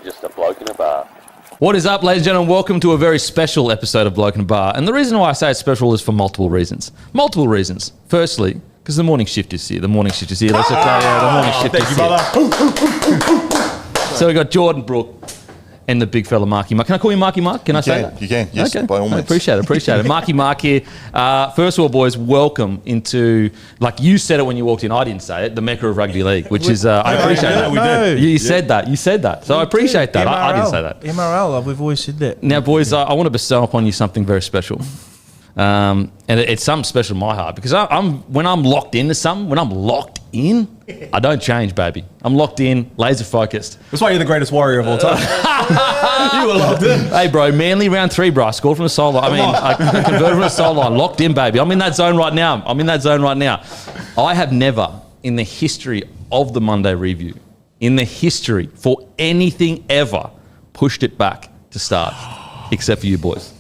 just a bloke in a bar. What is up, ladies and gentlemen? Welcome to a very special episode of Bloke in a Bar. And the reason why I say it's special is for multiple reasons. Multiple reasons. Firstly, because the morning shift is here. The morning shift is here. Let's just tell you, the morning shift is here. So we got Jordan Brook and the big fella Marky Mark. Can I call you Marky Mark? Can I say that? You can, yes, Okay. by all means. Appreciate it. Marky Mark here. First of all, boys, welcome into, like you said it when you walked in, I didn't say it, the Mecca of Rugby League, which is, I appreciate that. We did. You said that. So I appreciate that. I didn't say that. MRL, we've always said that. Now, boys, I want to bestow upon you something very special. And it's something special in my heart because when I'm locked into something, I don't change, baby. I'm locked in, laser focused. That's why you're the greatest warrior of all time. You were locked in. Hey, bro, Manly round 3, bro. I scored from the soul line. I converted from the soul line. Locked in, baby. I'm in that zone right now. I have never, in the history of the Monday Review, for anything ever, pushed it back to start, except for you boys.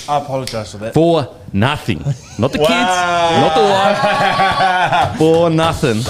I apologise for that. For nothing. Not the kids, not the wife. For nothing.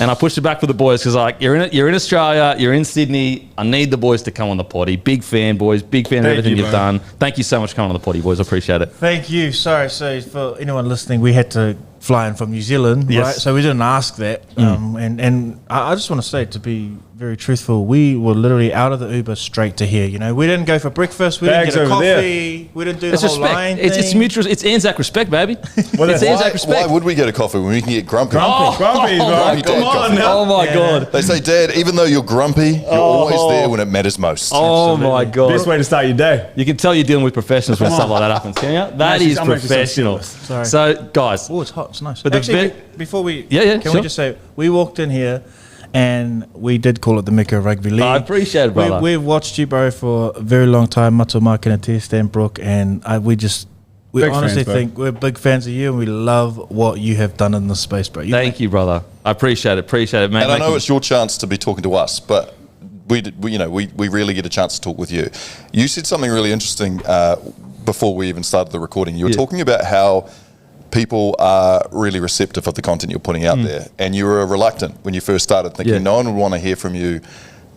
And I pushed it back for the boys because you're in Australia, you're in Sydney. I need the boys to come on the potty. Big fan, boys. Big fan of everything you've done. Thank you so much for coming on the potty, boys. I appreciate it. Thank you. Sorry, so for anyone listening, we had to fly in from New Zealand, Yes. right? So we didn't ask that. And I just want to say, to be very truthful, we were literally out of the Uber straight to here. You know, we didn't go for breakfast. We Bags didn't get a over there. coffee. We didn't do It's the whole respect. line It's thing. mutual. It's Anzac respect, baby. It's Anzac Why respect. would we get a coffee when we can get grumpy? Grumpy, bro. Grumpy Come dad on coffee. now. Oh my God. They say, Dad, even though you're grumpy, you're always there when it matters most. Oh my God. Best way to start your day. You can tell you're dealing with professionals when stuff like that happens, can you? That is I'm actually so professional. Sorry. So, guys, Oh, it's hot. It's nice. But the Actually, vet- before we... Yeah, Can sure. we just say, we walked in here and we did call it the Mecca of Rugby League. I appreciate it, brother. We've watched you, bro, for a very long time. Mato Mark and Atis, Dan Brook, and we Big honestly fans, bro. think we're big fans of you and we love what you have done in this space, bro. Thank you, brother. I appreciate it, mate. And I know it's your chance to be talking to us, but we really get a chance to talk with you. You said something really interesting before we even started the recording. You were talking about how people are really receptive of the content you're putting out there, and you were reluctant when you first started, thinking no one would want to hear from you,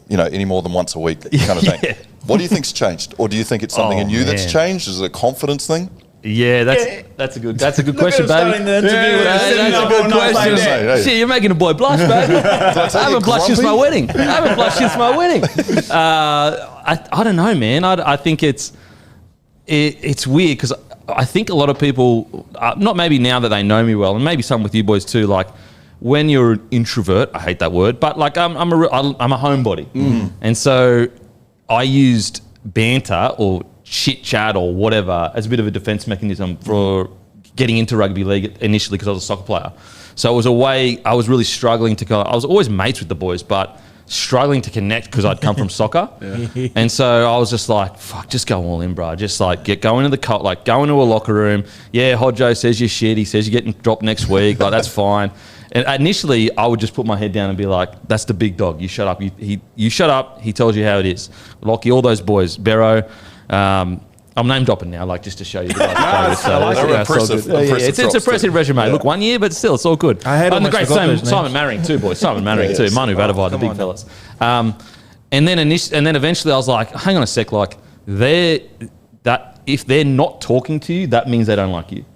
any more than once a week, kind of thing. Yeah. What do you think's changed, or do you think it's something in you that's man. changed? Is it a confidence thing? Yeah, that's a good question, baby. The interview. That's a good question. Hey. Shit, you're making a boy blush, baby. I haven't blushed since my wedding. I don't know, man. I think it's weird because I think a lot of people, not maybe now that they know me well, and maybe some with you boys too, like when you're an introvert, I hate that word, but like I'm a homebody. And so I used banter or chit chat or whatever as a bit of a defense mechanism for getting into rugby league initially because I was a soccer player. So it was a way I was really struggling to go. I was always mates with the boys, but struggling to connect because I'd come from soccer. And so I was just like, fuck, just go all in, bro. Just like go into go into a locker room. Yeah, Hodjo says you're shit. He says you're getting dropped next week. Like, that's fine. And initially, I would just put my head down and be like, that's the big dog. You shut up. You shut up. He tells you how it is. Lockie, all those boys, Barrow. I'm name dropping now, like just to show you. Impressive It's impressive resume. Look, 1 year, but still, it's all good. I had and the almost great forgot those Simon Manning too, boys. Simon Manning too. Manu Vadavai, the big fellas. And then eventually, I was like, hang on a sec, like if they're not talking to you, that means they don't like you.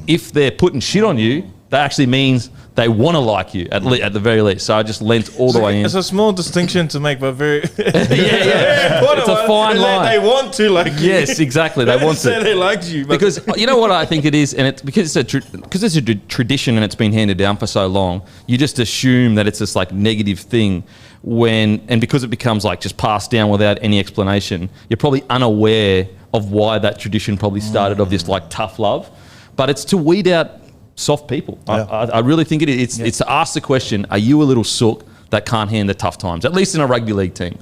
If they're putting shit on you, that actually means they want to like you at the very least. So I just leant all the way in. It's a small distinction to make, but very... yeah. It's a fine line. They want to like you. Yes, exactly. They want say to. they liked you. But Because you know what I think it is, and it's because it's a tradition and it's been handed down for so long. You just assume that it's this like negative thing because it becomes like just passed down without any explanation. You're probably unaware of why that tradition probably started of this like tough love, but it's to weed out soft people. I really think it is. It's to ask the question: are you a little sook that can't handle the tough times? At least in a rugby league team.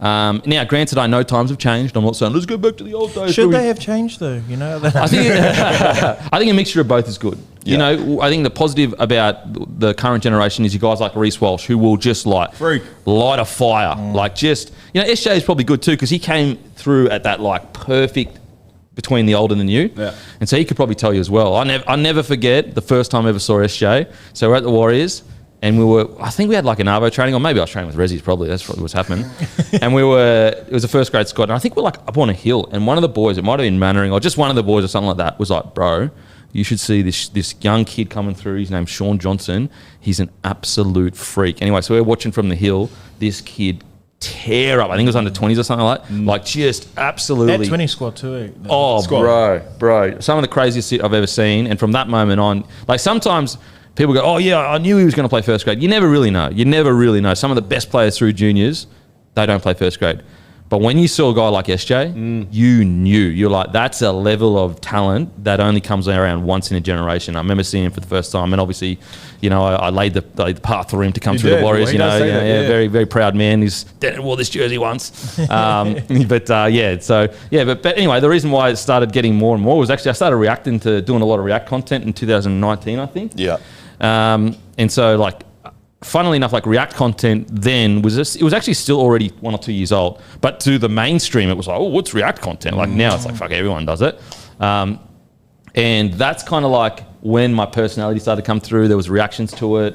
Now, granted, I know times have changed. I'm not saying let's go back to the old days. should they have changed though? You know, I think a mixture of both is good. You know, I think the positive about the current generation is you guys like Reece Walsh who will just like light a fire. Like just, SJ is probably good too because he came through at that like perfect between the old and the new. Yeah. And so he could probably tell you as well. I never forget the first time I ever saw SJ. So we're at the Warriors And I think we had like an Arvo training, or maybe I was training with Rezzies probably. That's probably what's happening. And it was a first grade squad. And I think we're like up on a hill. And one of the boys, it might have been Mannering, or just one of the boys or something like that, was like, bro, you should see this young kid coming through. His name's Sean Johnson. He's an absolute freak. Anyway, so we're watching from the hill. This kid tear up. I think it was under 20s or something like that. Like just absolutely. That 20 squad too. Oh, Squad. bro. Some of the craziest shit I've ever seen. And from that moment on, like sometimes people go, oh, yeah, I knew he was going to play first grade. You never really know. Some of the best players through juniors, they don't play first grade. But when you saw a guy like SJ, you knew. You're like, that's a level of talent that only comes around once in a generation. I remember seeing him for the first time. And obviously, I laid the path for him to come through the Warriors. Very, very proud man. He's wore this jersey once. But anyway, the reason why it started getting more and more was actually I started reacting to doing a lot of React content in 2019, I think. Yeah. And so like, funnily enough, like React content then it was actually still already 1 or 2 years old, but to the mainstream, it was like, oh, what's React content? Like now it's like, fuck, everyone does it. And that's kind of like when my personality started to come through, there was reactions to it.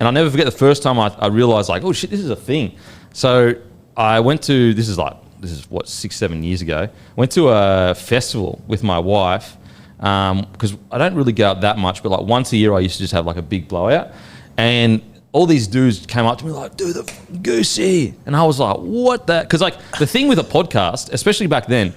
And I'll never forget the first time I realized like, oh shit, this is a thing. So I went to, this is 6-7 years ago, went to a festival with my wife, because I don't really go out that much, but like once a year I used to just have like a big blowout. And all these dudes came up to me like, dude, the Goosey. And I was like, what the? Because like the thing with a podcast, especially back then,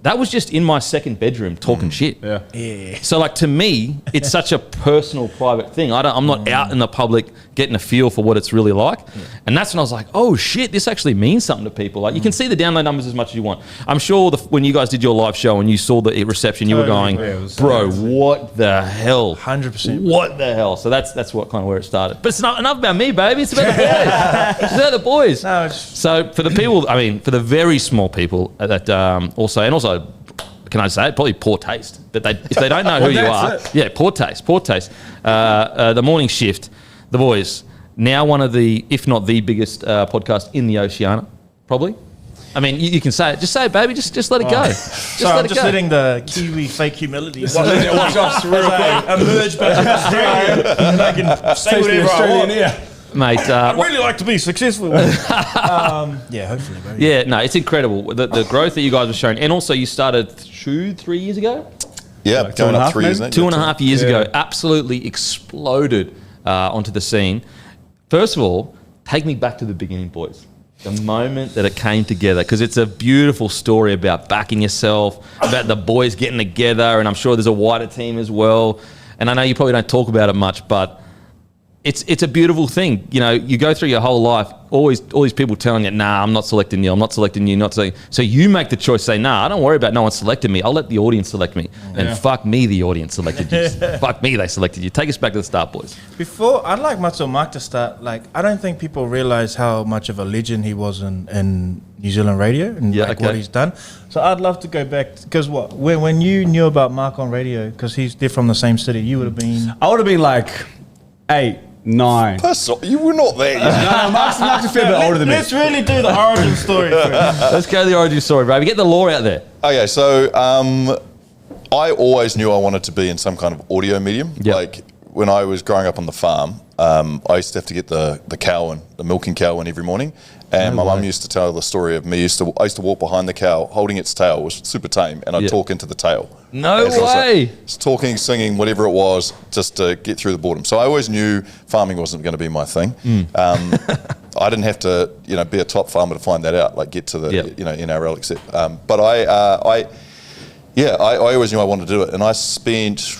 that was just in my second bedroom talking shit. Yeah. So like to me, it's such a personal, private thing. I'm not out in the public getting a feel for what it's really like. And that's when I was like, oh shit, this actually means something to people. Like you can see the download numbers as much as you want. I'm sure when you guys did your live show and you saw the reception, you were going, bro, what the hell? 100%. What the hell? So that's what kind of where it started. But it's not enough about me, baby. It's about the boys. It's about the boys. No, So for the people, for the very small people that also, can I say it? Probably poor taste. But if they don't know who you are, poor taste. The morning shift, the boys, now one of the, if not the biggest podcast in the Oceania, probably. I mean, you can say it. Just say it, baby. Just let it go. I'm just letting the Kiwi fake humility. Watch us real quick. Emerge back to Australia, and I can say whatever I want. Mate, I'd really like to be successful. Hopefully, baby. Yeah, no, it's incredible. The growth that you guys were showing. And also you started 3 years ago? Yeah, like going up 2.5 3 years now. 2.5 years ago, absolutely exploded onto the scene. First of all, take me back to the beginning, boys. The moment that it came together, because it's a beautiful story about backing yourself, about the boys getting together, and I'm sure there's a wider team as well. And I know you probably don't talk about it much, but it's a beautiful thing. You go through your whole life, all these people telling you, nah, I'm not selecting you, not selecting. So you make the choice, say, nah, I don't worry about no one selecting me. I'll let the audience select me. And fuck me, the audience selected you. Fuck me, they selected you. Take us back to the start, boys. Before, I'd like Matzo Mark to start. Like, I don't think people realize how much of a legend he was in New Zealand radio and what he's done. So I'd love to go back, because when you knew about Mark on radio, because they're from the same city, you would have been... I would have been like 8, 9. You were not there yet. No, Mark's a fair bit older than me. Let's really do the origin story first. Let's go to the origin story, baby. Get the lore out there. Okay, so I always knew I wanted to be in some kind of audio medium. Yep. Like when I was growing up on the farm, I used to have to get the cow in, the milking cow in every morning. And my mum used to tell the story of me. I used to walk behind the cow, holding its tail, it was super tame, and I'd talk into the tail. No way. Just talking, singing, whatever it was, just to get through the boredom. So I always knew farming wasn't going to be my thing. I didn't have to, be a top farmer to find that out, like get to the, NRL, etc. But I always knew I wanted to do it, and I spent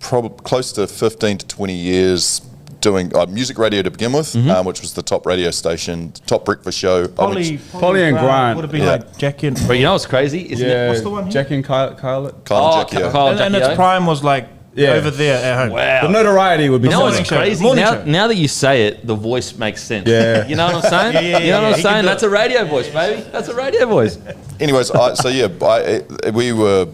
probably close to 15 to 20 years doing music radio to begin with, which was the top radio station, top breakfast show. Polly and Grant. Would have been like Jackie and... But you know what's crazy? Isn't it? What's the one here? Jackie and Kyle. Kyle and Jackie. And its prime was like over there at home. Wow. The notoriety would be... You know what's Morning show. crazy? Morning show. Now that you say it, the voice makes sense. Yeah. You know what I'm saying? Yeah. You know what I'm He saying? can do That's a radio voice, baby. That's a radio voice. Anyways, we were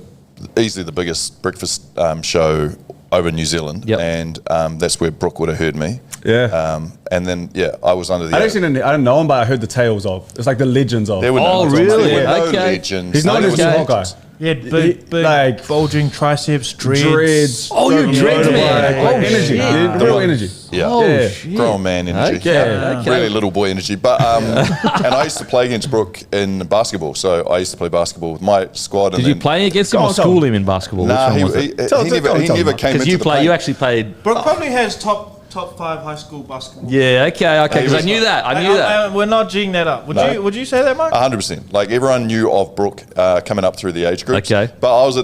easily the biggest breakfast show over New Zealand, and that's where Brooke would have heard me. Yeah. And then, I was under the... I didn't know him, but I heard the tales of. It's like the legends of. There were Oh, no really? There were no Okay. legends. He's known as the hot guy. He had big like bulging triceps, dreads. Oh, you dreads, man. Like Oh, energy, shit. real energy. Yeah. Oh, Yeah. shit. Grown man energy. Okay. Really little boy energy. But and I used to play against Brooke in basketball. So I used to play basketball with my squad. Did you play against him or school him in basketball? Nah, Which one was it? he never came Because into you the play, paint. you actually played. Brooke probably has top 5 high school basketball. Yeah, okay. Because I was- knew that. I knew that. We're not G'ing that up. No. Would you say that, Mike? 100%. Like everyone knew of Brooke coming up through the age groups. Okay. But I was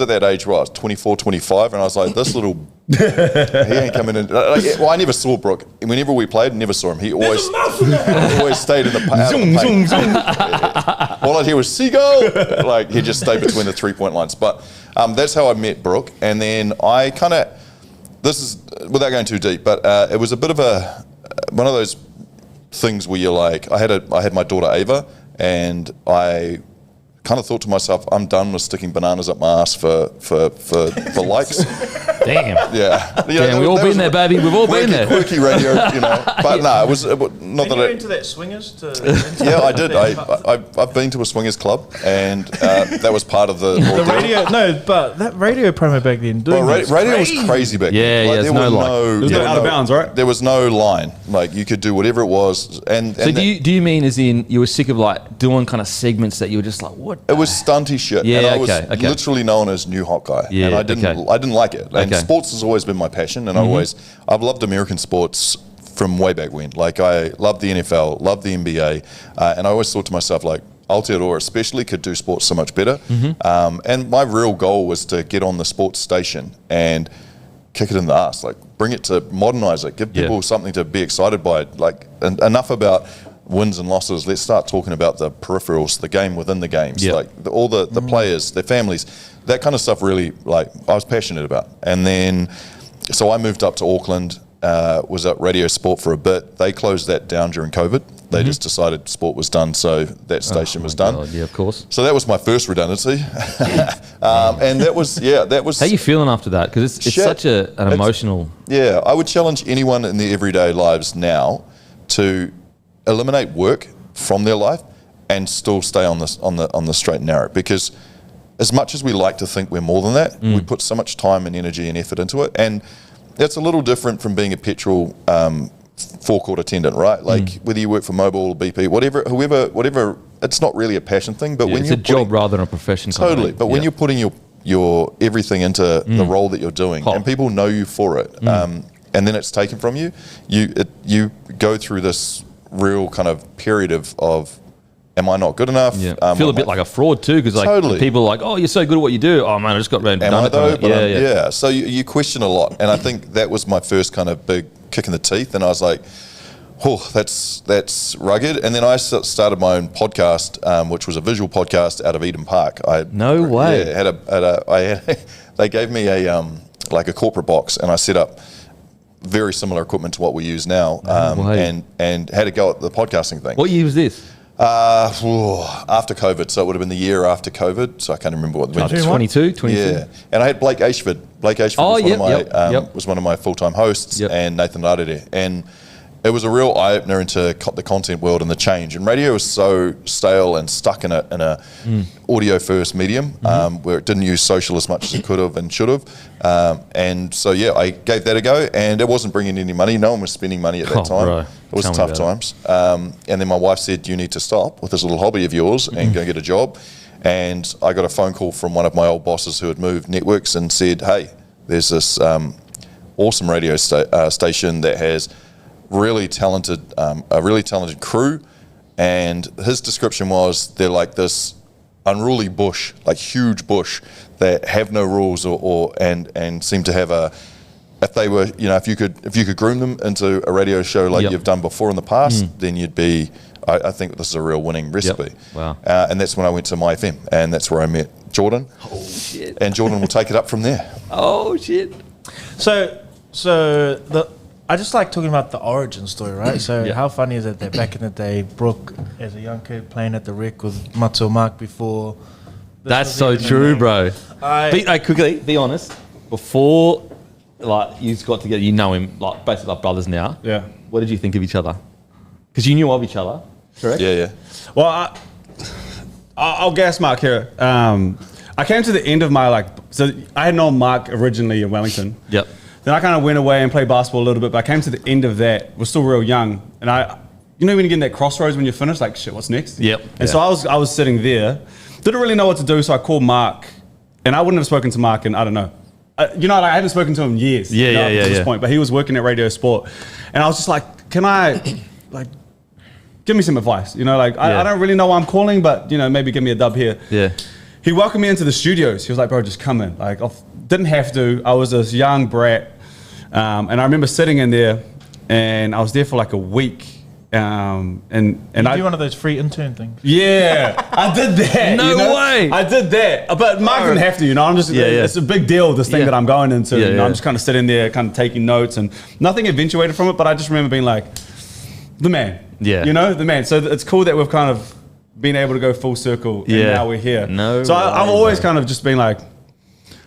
at that age where I was 24, 25, and I was like, this little he ain't coming in. Well, I never saw Brooke. Whenever we played, never saw him. He always stayed in the paint. All I'd hear was seagull. Like he just stayed between the 3-point lines. But that's how I met Brooke, and then I kind of. This is without going too deep, but it was a bit of one of those things where you're like, I had my daughter Ava, and I kind of thought to myself, I'm done with sticking bananas up my ass for likes. Damn. Yeah, Damn, we've all been there, baby. We've all been there. Quirky radio, But no, it was not And that. you're into that swingers? Yeah, I did. I've been to a swingers club, and that was part of the The radio, no, but that radio promo back then, Well, radio was crazy back Yeah, then. yeah, there's no line. There was no out of bounds, right? There was no line. Like you could do whatever it was, and So do you mean as in you were sick of like doing kind of segments that you were just like, what? it was stunty shit. Yeah, and I was okay. literally known as new hot guy. Yeah, and I okay. didn't like it. And Okay. sports has always been my passion, and I've loved American sports from way back when. Like I loved the NFL, loved the NBA, and I always thought to myself like, Aotearoa especially could do sports so much better. And my real goal was to get on the sports station and kick it in the ass, like bring it to modernize it, give people something to be excited by. Like enough about wins and losses. Let's start talking about the peripherals, the game within the games, like all the players, their families, that kind of stuff. Really, like I was passionate about. And then, so I moved up to Auckland. Was at Radio Sport for a bit. They closed that down during COVID. They just decided sport was done, so that station was done. God, yeah, of course. So that was my first redundancy, and that was. How you feeling after that? Because it's Shit. such an emotional. Yeah, I would challenge anyone in their everyday lives now to eliminate work from their life and still stay on the straight and narrow. Because as much as we like to think we're more than that, we put so much time and energy and effort into it, and that's a little different from being a petrol forecourt attendant, right? Like whether you work for Mobil or BP, whatever. It's not really a passion thing, but when It's you're a job rather than a profession. kind of totally. thing. But when you're putting your everything into the role that you're doing, Hot. and people know you for it, and then it's taken from you, you go through this real kind of period of am I not good enough? Yeah. Feel a bit like a fraud too, because like Totally. people are like, oh, you're so good at what you do. Oh man, I just got around. am I though? But Yeah, yeah. So you question a lot, and I think that was my first kind of big kick in the teeth, and I was like, oh, that's rugged. And then I started my own podcast, which was a visual podcast out of Eden Park. No way. Yeah, they gave me a like a corporate box, and I set up very similar equipment to what we use now, way. and had a go at the podcasting thing. What year was this? After COVID, so it would have been the year after COVID. So I can't remember what. 22, 22. Yeah, and I had Blake Ashford. Blake Ashford Oh, was one of my full-time hosts, Yep. and Nathan Rarere. And it was a real eye-opener into the content world and the change. And radio was so stale and stuck in a audio-first medium where it didn't use social as much as it could have and should have. And so, yeah, I gave that a go, and it wasn't bringing any money. No one was spending money at that Oh, time. bro. It was Tell me tough about times. And then my wife said, you need to stop with this little hobby of yours and go get a job. And I got a phone call from one of my old bosses who had moved networks and said, hey, there's this awesome radio station that has a really talented crew. And his description was they're like this unruly bush, like huge bush that have no rules and seem to have if they were, if you could groom them into a radio show like you've done before in the past, then you'd be, I think this is a real winning recipe. Yep. Wow. And that's when I went to My FM, and that's where I met Jordan. Oh shit. And Jordan will take it up from there. Oh shit. So I just like talking about the origin story, right? So how funny is it that back in the day, Brooke, as a young kid, playing at the Rec with Matzo Mark before. That's so true, bro. Quickly, be honest. Before, like, you got together, you know him, like, basically like brothers now. Yeah. What did you think of each other? Because you knew of each other, correct? Yeah. Well, I'll gas Mark here. I came to the end of my so I had known Mark originally in Wellington. Yep. Then I kind of went away and played basketball a little bit, but I came to the end of that. Was still real young, and you know when you get in that crossroads when you're finished, like shit, what's next? Yep. And so I was sitting there, didn't really know what to do, so I called Mark, and I wouldn't have spoken to Mark in I don't know. You know, like I hadn't spoken to him in years. At this point, but he was working at Radio Sport, and I was just like, can I, like, give me some advice? You know, like I don't really know why I'm calling, but you know, maybe give me a dub here. Yeah. He welcomed me into the studios. He was like, bro, just come in. Like, I didn't have to. I was this young brat. And I remember sitting in there, and I was there for like a week. And you do one of those free intern things. Yeah, I did that. No way. I did that. But Mark didn't have to, you know. I'm just, it's a big deal, this thing that I'm going into. You know, I'm just kind of sitting there, kind of taking notes, and nothing eventuated from it. But I just remember being like, the man. Yeah. You know, the man. So it's cool that we've kind of been able to go full circle, and now we're here. So I've always kind of just been like,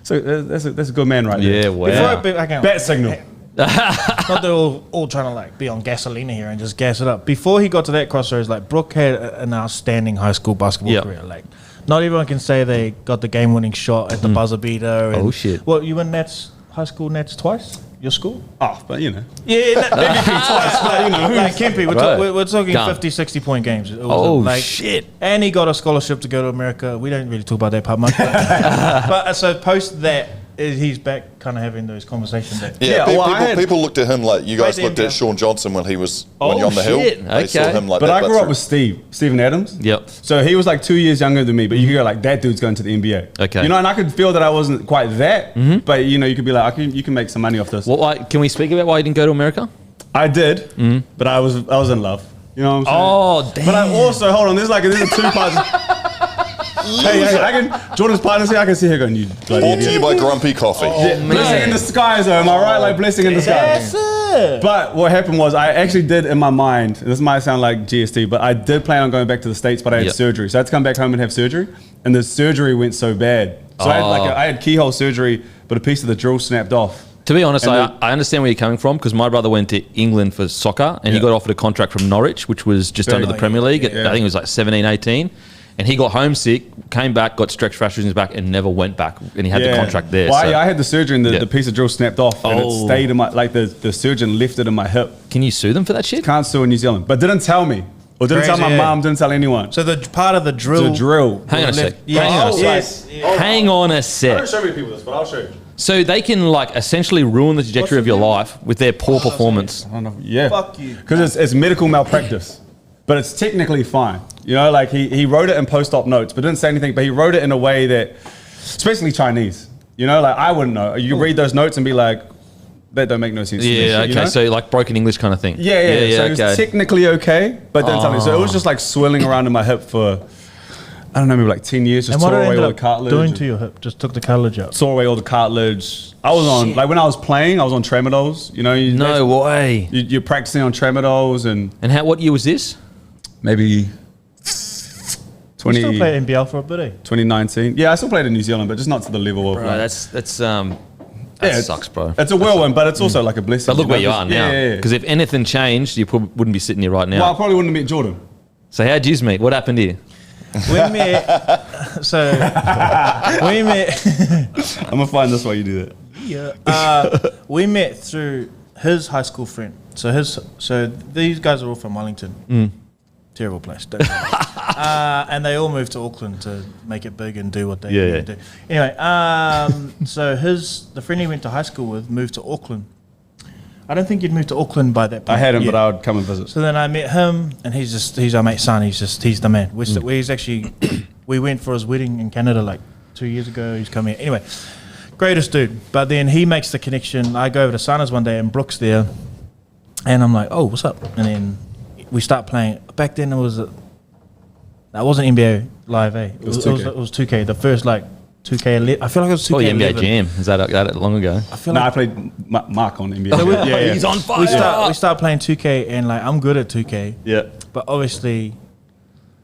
so that's a good man right there. Yeah, wow. Bat signal. Not they're all trying to like be on gasolina here and just gas it up. Before he got to that crossroads, like Brooke had an outstanding high school basketball career. Like, not everyone can say they got the game-winning shot at the buzzer beater. And, shit! Well, you win high school Nats twice. Your school? Oh, but you know. Yeah, MVP twice. But, you know, like Kempe, we're talking Done. 50, 60 point games. Shit! And he got a scholarship to go to America. We don't really talk about that part much. But so post that, he's back kind of having those conversations. People looked at him like you guys looked at Sean Johnson when he was when you're on the hill. They saw him like but that. I grew up with Steven Adams. Yep. So he was like 2 years younger than me, but you could go like, that dude's going to the NBA. Okay. You know, and I could feel that I wasn't quite that, but you know, you could be like, you can make some money off this. Well, like, can we speak about why you didn't go to America? I did, but I was in love. You know what I'm saying? Oh, damn. But I also, hold on, there's a two parts. Hey, I can, Jordan's partner's here, I can see her going, you bloody Brought to idiot. you by Grumpy Coffee. Blessing in disguise, though, am I right? Like blessing in disguise. But what happened was I actually did in my mind, this might sound like GST, but I did plan on going back to the States, but I had surgery. So I had to come back home and have surgery. And the surgery went so bad. So I had keyhole surgery, but a piece of the drill snapped off. To be honest, I understand where you're coming from because my brother went to England for soccer and he got offered a contract from Norwich, which was just under the Premier League. I think it was like 17, 18. And he got homesick, came back, got stretch fractures in his back, and never went back. And he had the contract there. Well, I had the surgery, and the piece of drill snapped off, and it stayed in my, like the surgeon left it in my hip. Can you sue them for that shit? Can't sue in New Zealand, but didn't tell me, or didn't tell my mom, didn't tell anyone. So the part of the drill. The drill. Hang on a sec. Hang on a sec. I don't show many people this, but I'll show you. So they can like essentially ruin the trajectory of your life with their poor performance. I don't know. Yeah. Fuck you. Because it's medical malpractice. But it's technically fine. You know, like he wrote it in post-op notes, but didn't say anything. But he wrote it in a way that, it's basically Chinese. You know, like I wouldn't know. You read those notes and be like, that don't make no sense to me. Yeah, okay. You know? So like broken English kind of thing. Yeah. So it was technically okay, but didn't tell me. So it was just like swelling around in my hip for, I don't know, maybe like 10 years. Just and what tore did it away end all up the cartilage. doing to your hip? Just took the cartilage out. Tore away all the cartilage. I was on, like when I was playing, I was on tramadols. You know, No way. You're practicing on tramadols and What year was this? maybe 20, You still play NBL for a bit, eh? 2019. Yeah, I still played in New Zealand, but just not to the level of. Bro, like, that sucks, bro. It's a whirlwind, but it's also like a blessing. But look where you are now. Yeah. Because if anything changed, you probably wouldn't be sitting here right now. Well, I probably wouldn't have met Jordan. So how'd you meet? What happened here? We met. I'm gonna find this while you do that. We met through his high school friend. So these guys are all from Wellington. Terrible place. Don't know. And they all moved to Auckland to make it big and do what they need to do. Anyway, so the friend he went to high school with moved to Auckland. I don't think he'd moved to Auckland by that point. I hadn't, but I would come and visit. So then I met him, and he's our mate's son. He's the man. He's actually, we went for his wedding in Canada like 2 years ago. He's come here. Anyway, greatest dude. But then he makes the connection. I go over to Sana's one day, and Brooke's there. And I'm like, oh, what's up? And then we start playing. Back then it wasn't NBA Live, eh? It was 2K. It was 2K. The first like 2K. I feel like it was 2K. Oh, the NBA Jam. Is that long ago? I feel No, like I played Mark on NBA. He's on fire. we start playing 2K, and like I'm good at 2K. Yeah. But obviously,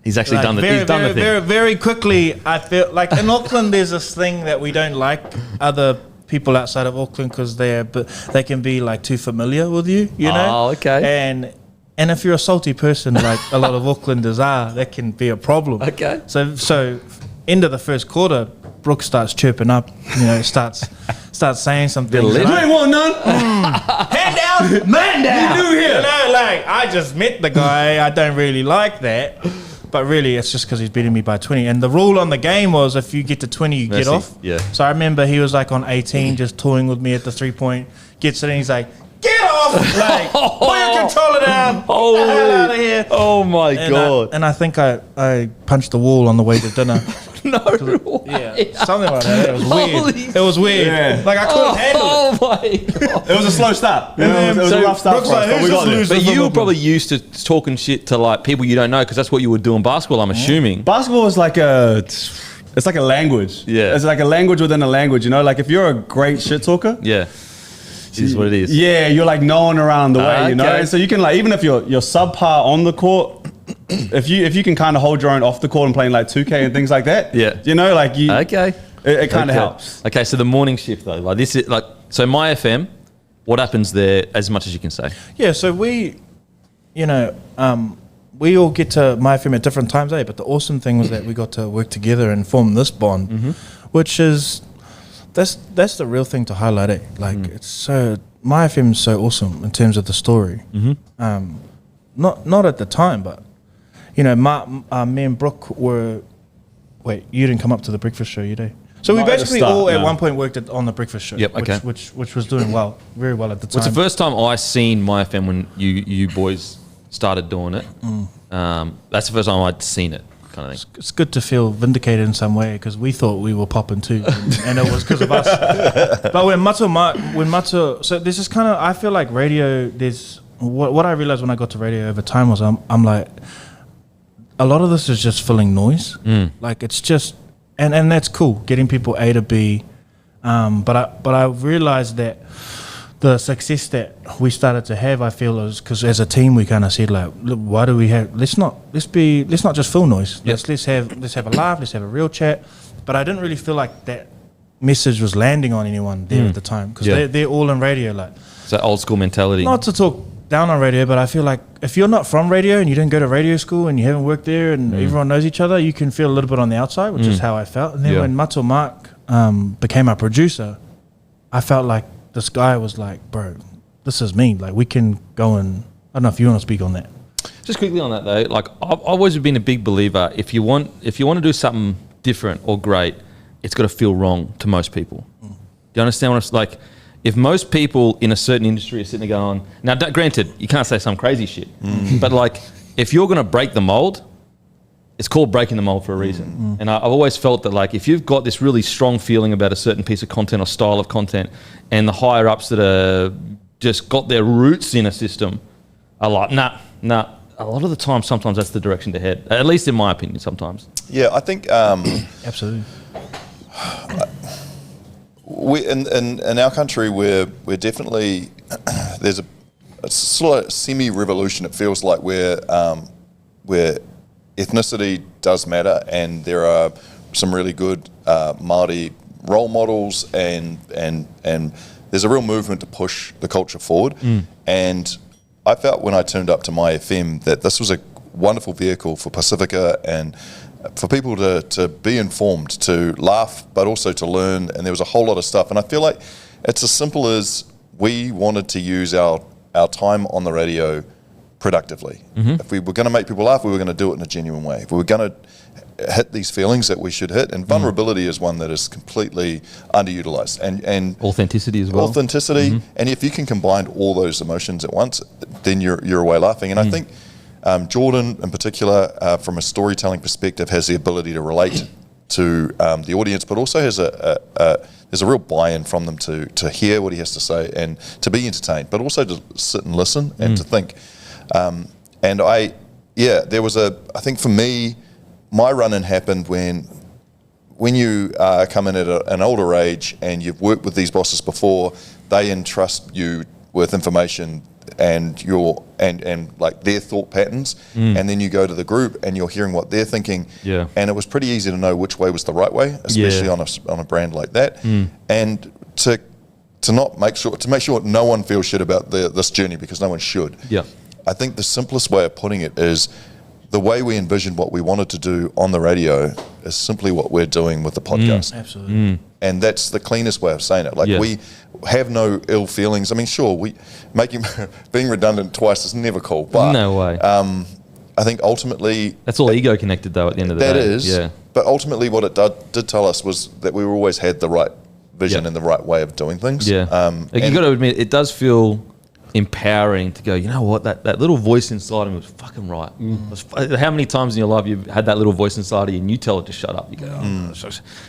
He's actually like, done the very, thing. very quickly, I feel like in Auckland there's this thing that we don't like other people outside of Auckland because they can be like too familiar with you know. Oh, okay. And if you're a salty person like a lot of Aucklanders are, that can be a problem. Okay. So end of the first quarter, Brooke starts chirping up, starts saying something. You ain't want none. Hand down, man down. You do here. I just met the guy. I don't really like that. But really, it's just because he's beating me by 20. And the rule on the game was if you get to 20, you get off. Yeah. So I remember he was like on 18, just toying with me at the 3-point. Gets it in, he's like, get off! Like, pull your controller down. Get the hell out of here. Oh my God. And I think I punched the wall on the way to dinner. No way. Yeah, something like that. It was weird. It was weird. Yeah. Like I couldn't handle it. Oh my God. It was a slow start. It was a rough start for us, but we got there. But you were probably used to talking shit to like people you don't know because that's what you would do in basketball, I'm assuming. Basketball is like it's like a language. Yeah. It's like a language within a language, Like if you're a great shit talker. Yeah. This is what it is. Yeah, you're like known around the way, Okay. And so you can like, even if you're subpar on the court, if you can kind of hold your own off the court and playing like 2K and things like that. Yeah. Like you. Okay. It kind of helps. Okay, so the morning shift though, like this is like, so My FM, what happens there as much as you can say? Yeah, so we all get to My FM at different times, but the awesome thing was that we got to work together and form this bond, which is, that's the real thing to highlight, Like it's so, My FM is so awesome in terms of the story. Not at the time, but me and Brooke were. Wait, you didn't come up to the breakfast show, you did? So we Not at the basically start, all at no. one point worked on the breakfast show. Yep, okay. Which was doing very well at the time. Well, it's the first time I seen My FM when you boys started doing it. That's the first time I'd seen it, kind of thing. It's good to feel vindicated in some way because we thought we were popping too, and it was because of us. But when Mato, so this is kind of, I feel like radio. There's what I realized when I got to radio over time was I'm like, a lot of this is just filling noise. Like it's just, and that's cool, getting people A to B. But I realized that the success that we started to have, I feel, is because as a team we kind of said like, look, why do we have? Let's not just fill noise. Yep. Let's have a laugh. Let's have a real chat. But I didn't really feel like that message was landing on anyone there at the time because they're all in radio. Like, So old school mentality. not to talk down on radio, but I feel like if you're not from radio and you didn't go to radio school and you haven't worked there and everyone knows each other, you can feel a little bit on the outside, which is how I felt. And then when Mato Mark became our producer, I felt like this guy was like, bro, this is me. Like we can go and, I don't know if you want to speak on that. Just quickly on that though, like I've always been a big believer. If you want to do something different or great, it's got to feel wrong to most people. Do you understand what I'm like? If most people in a certain industry are sitting there going, now granted, you can't say some crazy shit, but like if you're going to break the mold, it's called breaking the mold for a reason. And I've always felt that like if you've got this really strong feeling about a certain piece of content or style of content, and the higher ups that are just got their roots in a system are like, nah. A lot of the time, sometimes that's the direction to head. At least in my opinion, sometimes. Yeah, I think Absolutely. we in our country we're definitely there's a sort of semi-revolution. It feels like where ethnicity does matter, and there are some really good Māori role models, and there's a real movement to push the culture forward. And I felt when I turned up to My FM that this was a wonderful vehicle for Pacifica and for people to be informed, to laugh, but also to learn. And there was a whole lot of stuff. And I feel like it's as simple as we wanted to use our time on the radio productively. If we were going to make people laugh, we were going to do it in a genuine way. If we were going to hit these feelings that we should hit, and vulnerability is one that is completely underutilized, and Authenticity as well. Authenticity, and if you can combine all those emotions at once, then you're away laughing. And I think Jordan, in particular, from a storytelling perspective, has the ability to relate to the audience, but also has there's a real buy-in from them to hear what he has to say and to be entertained, but also to sit and listen and to think. And there was I think for me, my run-in happened when you come in at an older age and you've worked with these bosses before, they entrust you with information and like their thought patterns, and then you go to the group and you're hearing what they're thinking, and it was pretty easy to know which way was the right way, especially on a brand like that, and to make sure no one feels shit about this journey, because no one should. I think the simplest way of putting it is the way we envisioned what we wanted to do on the radio is simply what we're doing with the podcast. Absolutely. And that's the cleanest way of saying it. Like we have no ill feelings. I mean, sure, being redundant twice is never cool, but no way. I think ultimately that's all ego connected though. At the end of the day, that is. But ultimately, what it did tell us was that we always had the right vision and the right way of doing things. Yeah. Like you got to admit, it does feel empowering to go, you know what, that little voice inside of me was fucking right. How many times in your life you've had that little voice inside of you and you tell it to shut up? You go, oh,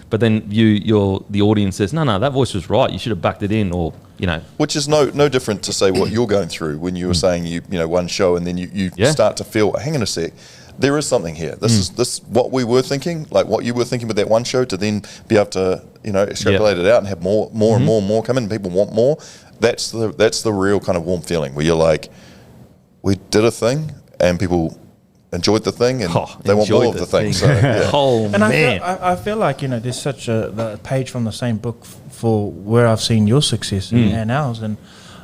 but then the audience says, no, that voice was right. You should have backed it in, or you know. Which is no different to say what you're going through when you were saying you know one show and then you start to feel, hang on a sec, there is something here. This is what we were thinking, like what you were thinking with that one show, to then be able to, you know, extrapolate it out and have more and more come in. People want more. That's the real kind of warm feeling where you're like, we did a thing and people enjoyed the thing and they want more of the thing. So, and I feel like, you know, there's such a page from the same book for where I've seen your success and ours, and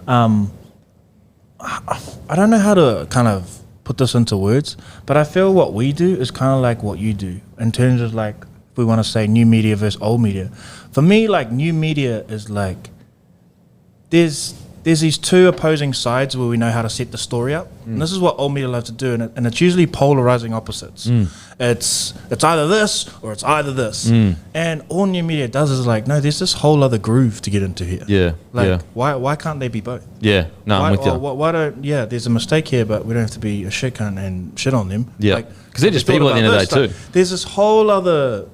I don't know how to kind of put this into words, but I feel what we do is kind of like what you do in terms of, like, if we want to say new media versus old media. For me, like, new media is like there's these two opposing sides where we know how to set the story up, and this is what old media love to do, and it's usually polarizing opposites. It's either this or it's either this, and all new media does is like, no, there's this whole other groove to get into here. Why can't they be both? I'm with you. Why don't there's a mistake here, but we don't have to be a shit cunt and shit on them. Because they're just people at the end of the day too. There's this whole other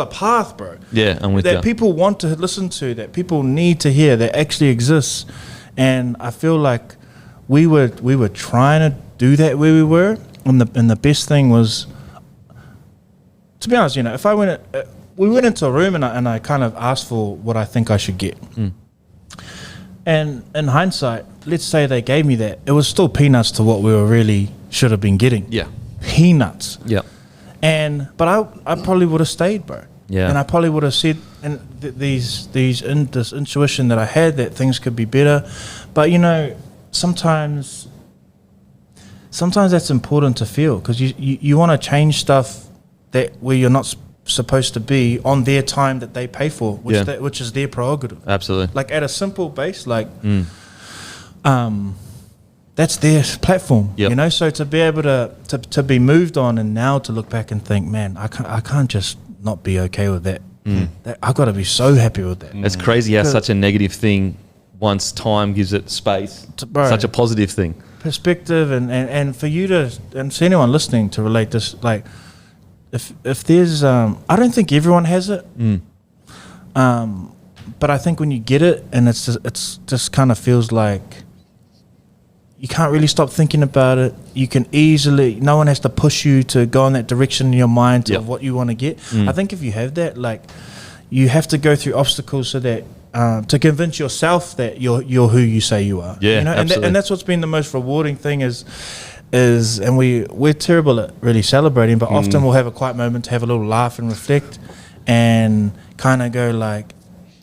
path, bro. I'm with you. That people want to listen to, that people need to hear, that actually exists. And I feel like we were trying to do that where we were, and the best thing was, to be honest, you know, if we went into a room and I kind of asked for what I think I should get, and in hindsight, let's say they gave me that, it was still peanuts to what we were really should have been getting. Peanuts. But I probably would have stayed, bro. And I probably would have said, and this intuition that I had that things could be better, but you know, sometimes that's important to feel, because you want to change stuff that where you're not supposed to be on their time that they pay for, which is their prerogative. Absolutely. Like at a simple base, like that's their platform, you know. So to be able to be moved on, and now to look back and think, man, I can't just not be okay with that. I've got to be so happy with that. It's crazy how such a negative thing, once time gives it space, such a positive thing. Perspective, and for you to, and for anyone listening to relate this, like if there's, I don't think everyone has it, but I think when you get it, and it's just kind of feels like you can't really stop thinking about it. You can easily, no one has to push you to go in that direction in your mind of what you want to get. I think if you have that, like, you have to go through obstacles so that to convince yourself that you're who you say you are. You know? And that's what's been the most rewarding thing is and we're terrible at really celebrating, but often we'll have a quiet moment to have a little laugh and reflect and kind of go like,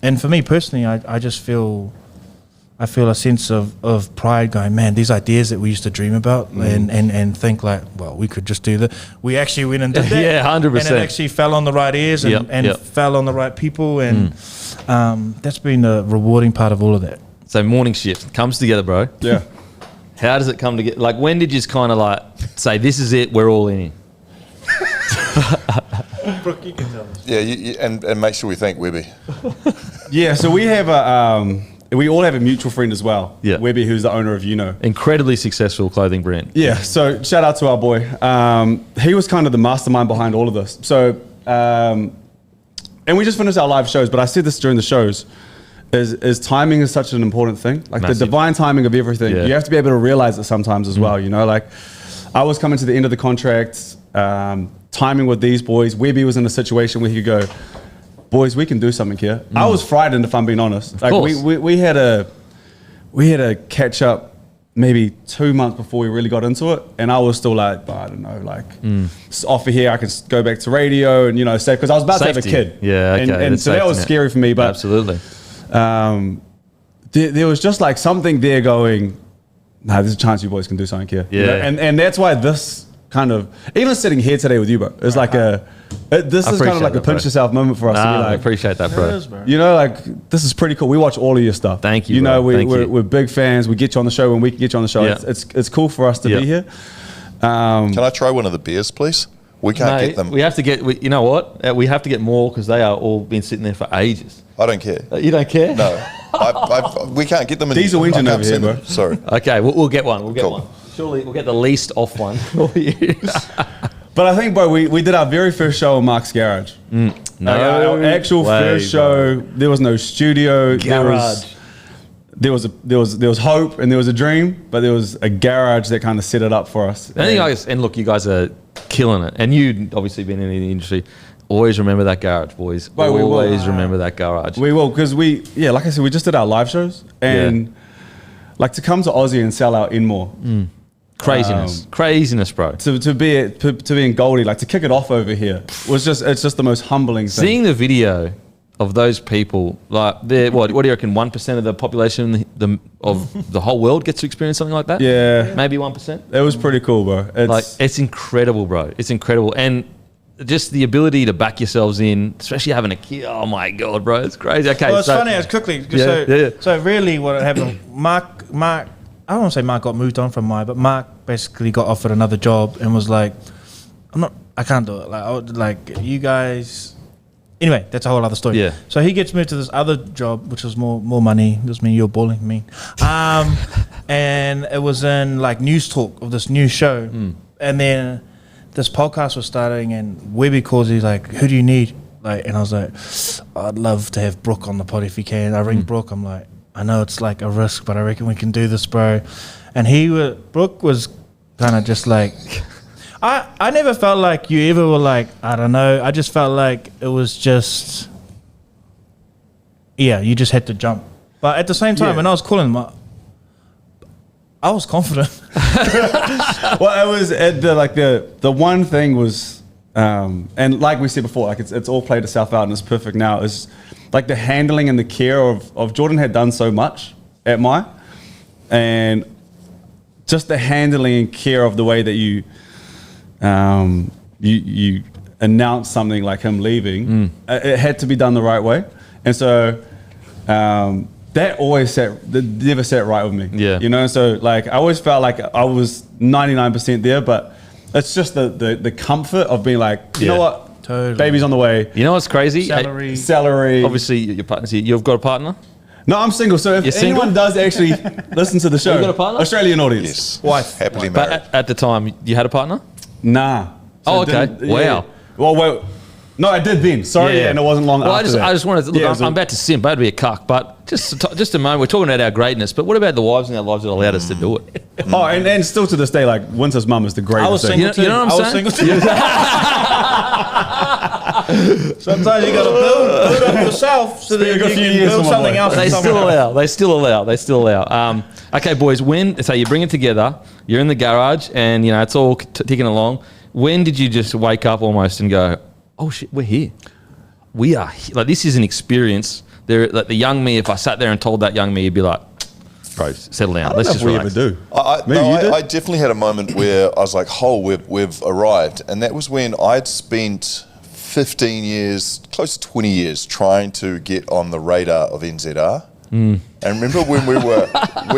and for me personally, I just feel a sense of pride going, man, these ideas that we used to dream about and think like, well, we could just do that. We actually went and did that. 100%. And it actually fell on the right ears and fell on the right people. And that's been the rewarding part of all of that. So morning shift comes together, bro. Yeah. How does it come together? Like, when did you just kind of like say, this is it, we're all in? Brooke, you can tell us. Yeah, and make sure we thank Webby. Yeah, so we have we all have a mutual friend as well. Yeah. Webby, who's the owner of Incredibly successful clothing brand. Yeah, so shout out to our boy. He was kind of the mastermind behind all of this. So, and we just finished our live shows, but I said this during the shows, is timing is such an important thing. Like Massive. The divine timing of everything. You have to be able to realize it sometimes as well, you know? Like, I was coming to the end of the contract, timing with these boys. Webby was in a situation where he could go, boys, we can do something here. I was frightened, if I'm being honest. Like we had a catch up maybe 2 months before we really got into it, and I was still like, I don't know, like offer here, I can go back to radio and, you know, say, because I was about to have a kid. Yeah, okay. And so that was scary for me, but absolutely. There was just like something there going, nah, there's a chance you boys can do something here. Yeah. You know? And that's why this kind of, even sitting here today with you, bro, it's like this is kind of like a pinch yourself moment for us. Nah, to be like, I appreciate that, bro. It is, bro. You know, like, this is pretty cool. We watch all of your stuff. Thank you, You know, bro. Thank you. we're big fans. We get you on the show when we can get you on the show. Yeah. It's cool for us to be here. Can I try one of the beers, please? We can't get them. We have to get. You know what? We have to get more because they are all been sitting there for ages. I don't care. You don't care? No. We can't get them. Diesel engine I can't over here, send them. bro. Sorry. Okay, we'll get one. We'll get Cool. one. Surely we'll get the least off one for you. But I think, bro, we did our very first show in Mark's garage. No Our actual way, first show, there was no studio. Garage. There was hope and there was a dream, but there was a garage that kind of set it up for us. And look, you guys are killing it. And you obviously been in the industry. Always remember that garage, boys. Well, we will. Always remember that garage. We will, because like I said, we just did our live shows, and like to come to Aussie and sell out Enmore. Craziness, bro. To be in Goldie, like to kick it off over here it's just the most humbling thing. Seeing the video of those people, like what do you reckon? 1% of the population of the whole world gets to experience something like that? Yeah, maybe 1%. It was pretty cool, bro. It's incredible, bro. It's incredible, and just the ability to back yourselves in, especially having a kid. Oh my god, bro, it's crazy. Okay, well, it's funny as quickly. So really, what happened? Mark. I don't want to say Mark got moved on from but Mark basically got offered another job and was like, I can't do it. Like you guys. Anyway, that's a whole other story. Yeah. So he gets moved to this other job, which was more money. It was me, you're balling me. And it was in like news talk of this new show. And then this podcast was starting and Webby calls, he's like, who do you need? And I was like, I'd love to have Brooke on the pod if you can. I ring Brooke, I'm like, I know it's like a risk, but I reckon we can do this, bro. And Brooke was kind of just like, I never felt like you ever were like, I don't know. I just felt like it was just, you just had to jump. But at the same time, when I was calling him, I was confident. Well, it was the one thing was, and like we said before, like it's all played itself out and it's perfect now. Is like the handling and the care of Jordan had done so much at and just the handling and care of the way that you announce something like him leaving. It had to be done the right way, and so that never sat right with me. Yeah, you know. So like I always felt like I was 99% there, but it's just the comfort of being like, you know what. Totally. Baby's on the way. You know what's crazy? Salary. Obviously, your partner's here. You've got a partner? No, I'm single. So if anyone does actually listen to the show, you got a partner? Australian audience. Yes. Wife. Happily married. But at the time, you had a partner? Nah. Oh, okay. Wow. Well, no, I did then. Sorry, and it wasn't long after that. I just wanted to look. I'm about to simp. I'd be a cuck, but just a moment. We're talking about our greatness, but what about the wives in our lives that allowed us to do it? Oh, and still to this day, like Winter's mum is the greatest. I was thing. single too. You know what I'm saying? Single too. Sometimes you got to build up yourself so that you can build something else. They still allow. Okay, boys. So you bring it together. You're in the garage, and it's all ticking along. When did you just wake up almost and go, oh shit, we're here. We are here. Like, this is an experience. Like the young me, if I sat there and told that young me, he'd be like, bro, settle down. Let's just relax. We ever do. I definitely had a moment where I was like, we've arrived. And that was when I'd spent 15 years, close to 20 years, trying to get on the radar of NZR. And remember when we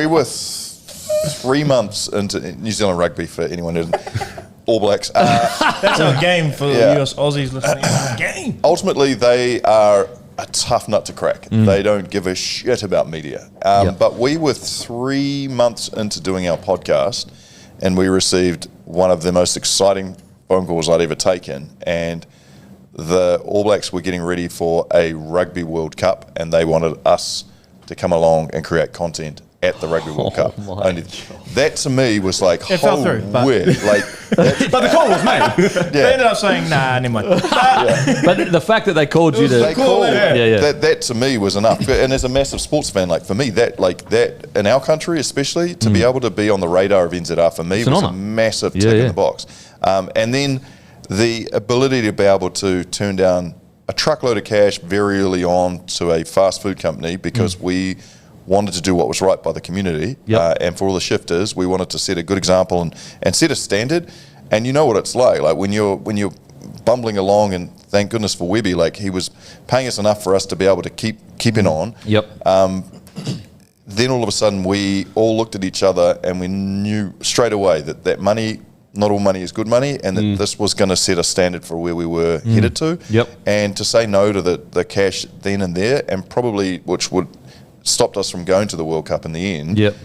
were 3 months into New Zealand rugby, for anyone who didn't. All Blacks. That's our game for US Aussies listening. It's our game. Ultimately, they are a tough nut to crack. They don't give a shit about media. But we were 3 months into doing our podcast, and we received one of the most exciting phone calls I'd ever taken. And the All Blacks were getting ready for a Rugby World Cup, and they wanted us to come along and create content at the Rugby World Cup. Only that to me was like, it fell through, but weird. Like, but the call was made. They ended up saying, nah, never mind. But the fact that they called you to... They called, yeah. That to me was enough. And as a massive sports fan, like for me, that in our country especially, to be able to be on the radar of NZR for me was a massive tick in the box. And then the ability to be able to turn down a truckload of cash very early on to a fast food company because we wanted to do what was right by the community, and for all the shifters, we wanted to set a good example and set a standard. And you know what it's like when you're bumbling along, and thank goodness for Webby, like he was paying us enough for us to be able to keep on. Yep. Then all of a sudden we all looked at each other and we knew straight away that money, not all money is good money, and that this was going to set a standard for where we were headed to. Yep. And to say no to the cash then and there, and probably which would stopped us from going to the World Cup in the end. Yep.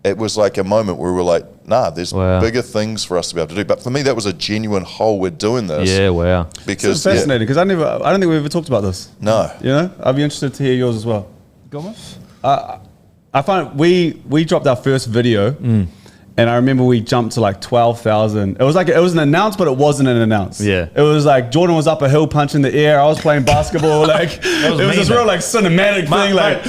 It was like a moment where we were like, nah, there's bigger things for us to be able to do. But for me, that was a genuine whole, we're doing this. Yeah, wow. Because it's fascinating, because I don't think we ever talked about this. No. You know? I'd be interested to hear yours as well. Go on. I find we dropped our first video, and I remember we jumped to like 12,000. It was an announce, but it wasn't an announce. Yeah. It was like Jordan was up a hill punching the air. I was playing basketball. Like it was this real like cinematic thing. Like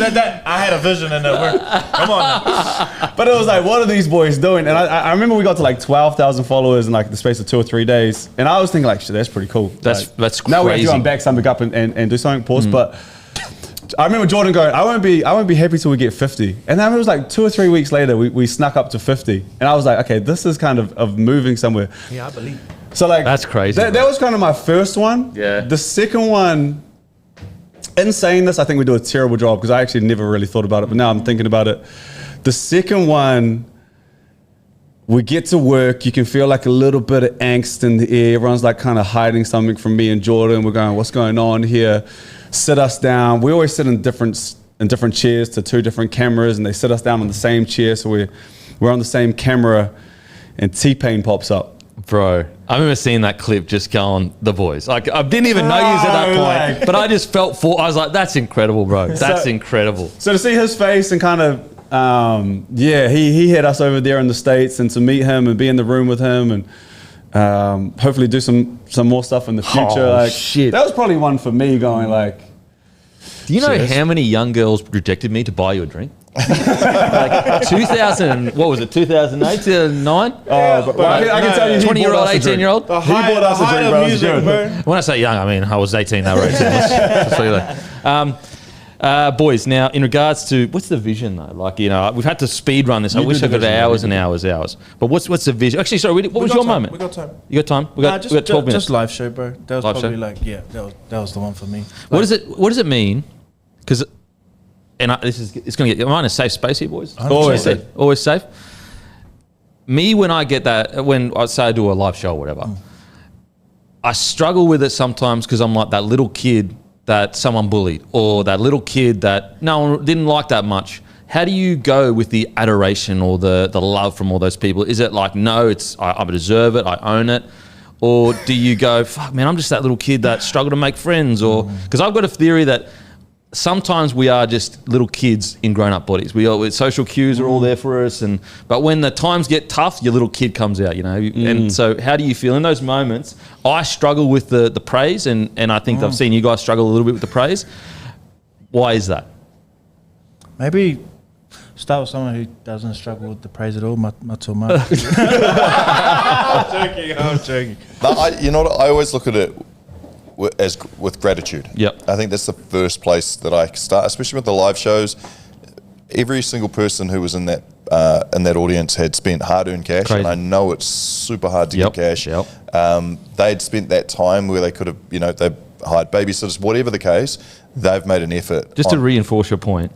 I had a vision and it worked. Come on. Now. But it was like, what are these boys doing? And I remember we got to like 12,000 followers in like the space of 2 or 3 days, and I was thinking like, shit, that's pretty cool. That's crazy. Now we have to go on back something up and do something. Pause, but. I remember Jordan going, I won't be happy till we get 50. And then it was like 2 or 3 weeks later, we snuck up to 50. And I was like, okay, this is kind of moving somewhere. Yeah, I believe. So like that's crazy. That was kind of my first one. Yeah. The second one, in saying this, I think we do a terrible job because I actually never really thought about it, but now I'm thinking about it. The second one, we get to work, you can feel like a little bit of angst in the air. Everyone's like kind of hiding something from me and Jordan. We're going, what's going on here? Sit us down. We always sit in different chairs to 2 different cameras, and they sit us down on the same chair, so we're on the same camera, and T-Pain pops up. Bro, I remember seeing that clip just going, the boys. Like, I didn't even know you at that point, but I just felt I was like, that's incredible, bro. That's incredible. So to see his face and kind of, he had us over there in the States, and to meet him and be in the room with him and hopefully do some more stuff in the future. Oh, like, shit. That was probably one for me going like. Do you know how many young girls rejected me to buy you a drink? Like 2000, what was it, 2008, 2009? I can tell you, 20-year-old, 18-year-old. He bought us a drink, bro. Music, bro. When I say young, I mean I was 18, they were 18. Boys, now in regards to what's the vision though? Like, you know, we've had to speed run this. I wish I could have hours and hours. But what's the vision? Actually, sorry, what was your moment? We got time. You got time? We got 12 minutes. Just live show, bro. That was Live probably show? like, that was the one for me. What does it mean? Because, it's going to get. Am I in a safe space here, boys? 100%. Always safe. Always safe. Me, when I get that, when I say I do a live show or whatever, I struggle with it sometimes because I'm like that little kid that someone bullied, or that little kid that no one didn't like that much. How do you go with the adoration or the love from all those people? Is it like, no, it's I deserve it, I own it? Or do you go, fuck man, I'm just that little kid that struggled to make friends? Or because I've got a theory that sometimes we are just little kids in grown-up bodies. Social cues are all there for us, but when the times get tough, your little kid comes out, you know. And so, how do you feel in those moments? I struggle with the praise, and I think I've seen you guys struggle a little bit with the praise. Why is that? Maybe start with someone who doesn't struggle with the praise at all. Not too much. I'm joking. But you know what? I always look at it with gratitude. Yep. I think that's the first place that I start, especially with the live shows. Every single person who was in that audience had spent hard-earned cash, Crazy. and I know it's super hard to get cash. Yep. They'd spent that time where they could have, you know, they hired babysitters, whatever the case. They've made an effort. Just to reinforce your point,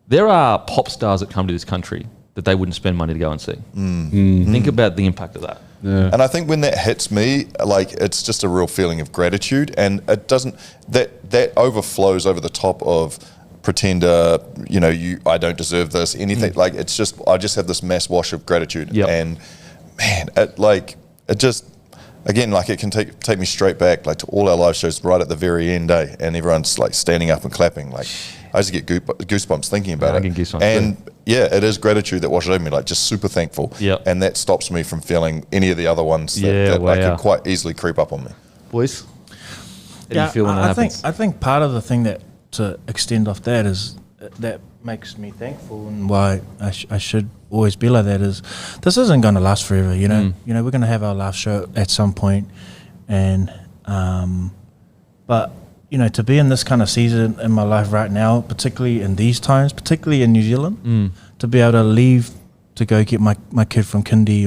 there are pop stars that come to this country that they wouldn't spend money to go and see. Think about the impact of that. Yeah. And I think when that hits me, like, it's just a real feeling of gratitude, and it doesn't, that overflows over the top of pretender, you know, I don't deserve this, anything. Like, it's just, I just have this mass wash of gratitude. Yep. And man, it just, again, like, it can take me straight back, like, to all our live shows right at the very end, and everyone's like standing up and clapping. Like, I just get goosebumps thinking about I it. get goosebumps And yeah, it is gratitude that washes over me, like, just super thankful. Yep. And that stops me from feeling any of the other ones that could quite easily creep up on me. Boys, how do you feel when that happens? I think part of the thing that to extend off that is that makes me thankful, and why I should always be like that is this isn't going to last forever. You know, we're going to have our last show at some point, and but you know, to be in this kind of season in my life right now, particularly in these times, particularly in New Zealand, to be able to leave to go get my kid from kindy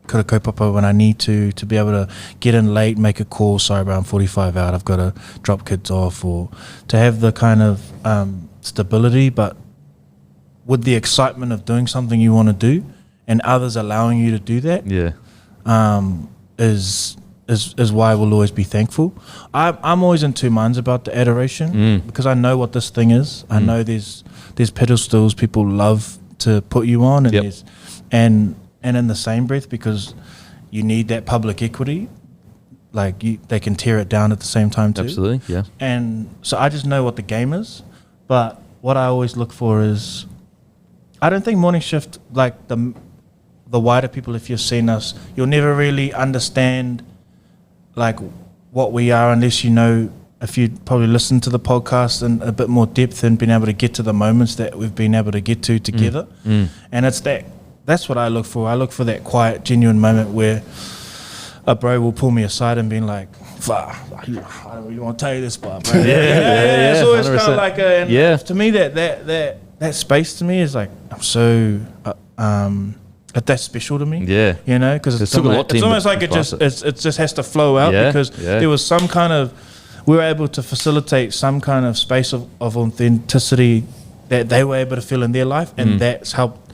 kura kaupapa when I need to be able to get in late, make a call, sorry bro, I'm 45 out, I've got to drop kids off, or to have the kind of stability, but with the excitement of doing something you want to do and others allowing you to do that, is why we'll always be thankful. I'm always in two minds about the adoration because I know what this thing is. I know there's pedestals people love to put you on, and and in the same breath, because you need that public equity, like they can tear it down at the same time too. Absolutely, yeah. And so I just know what the game is, but what I always look for is, I don't think Morning Shift, like the wider people, if you've seen us, you'll never really understand like what we are unless you know, if you probably listen to the podcast in a bit more depth and been able to get to the moments that we've been able to get to together. And it's that's what I look for. I look for that quiet, genuine moment where a bro will pull me aside and be like, I don't really want to tell you this, but bro. It's always kind of like to me that space to me is like, I'm so that's special to me. You know, because it's almost like it just has to flow out because there was some kind of, we were able to facilitate some kind of space of authenticity that they were able to feel in their life, and that's helped.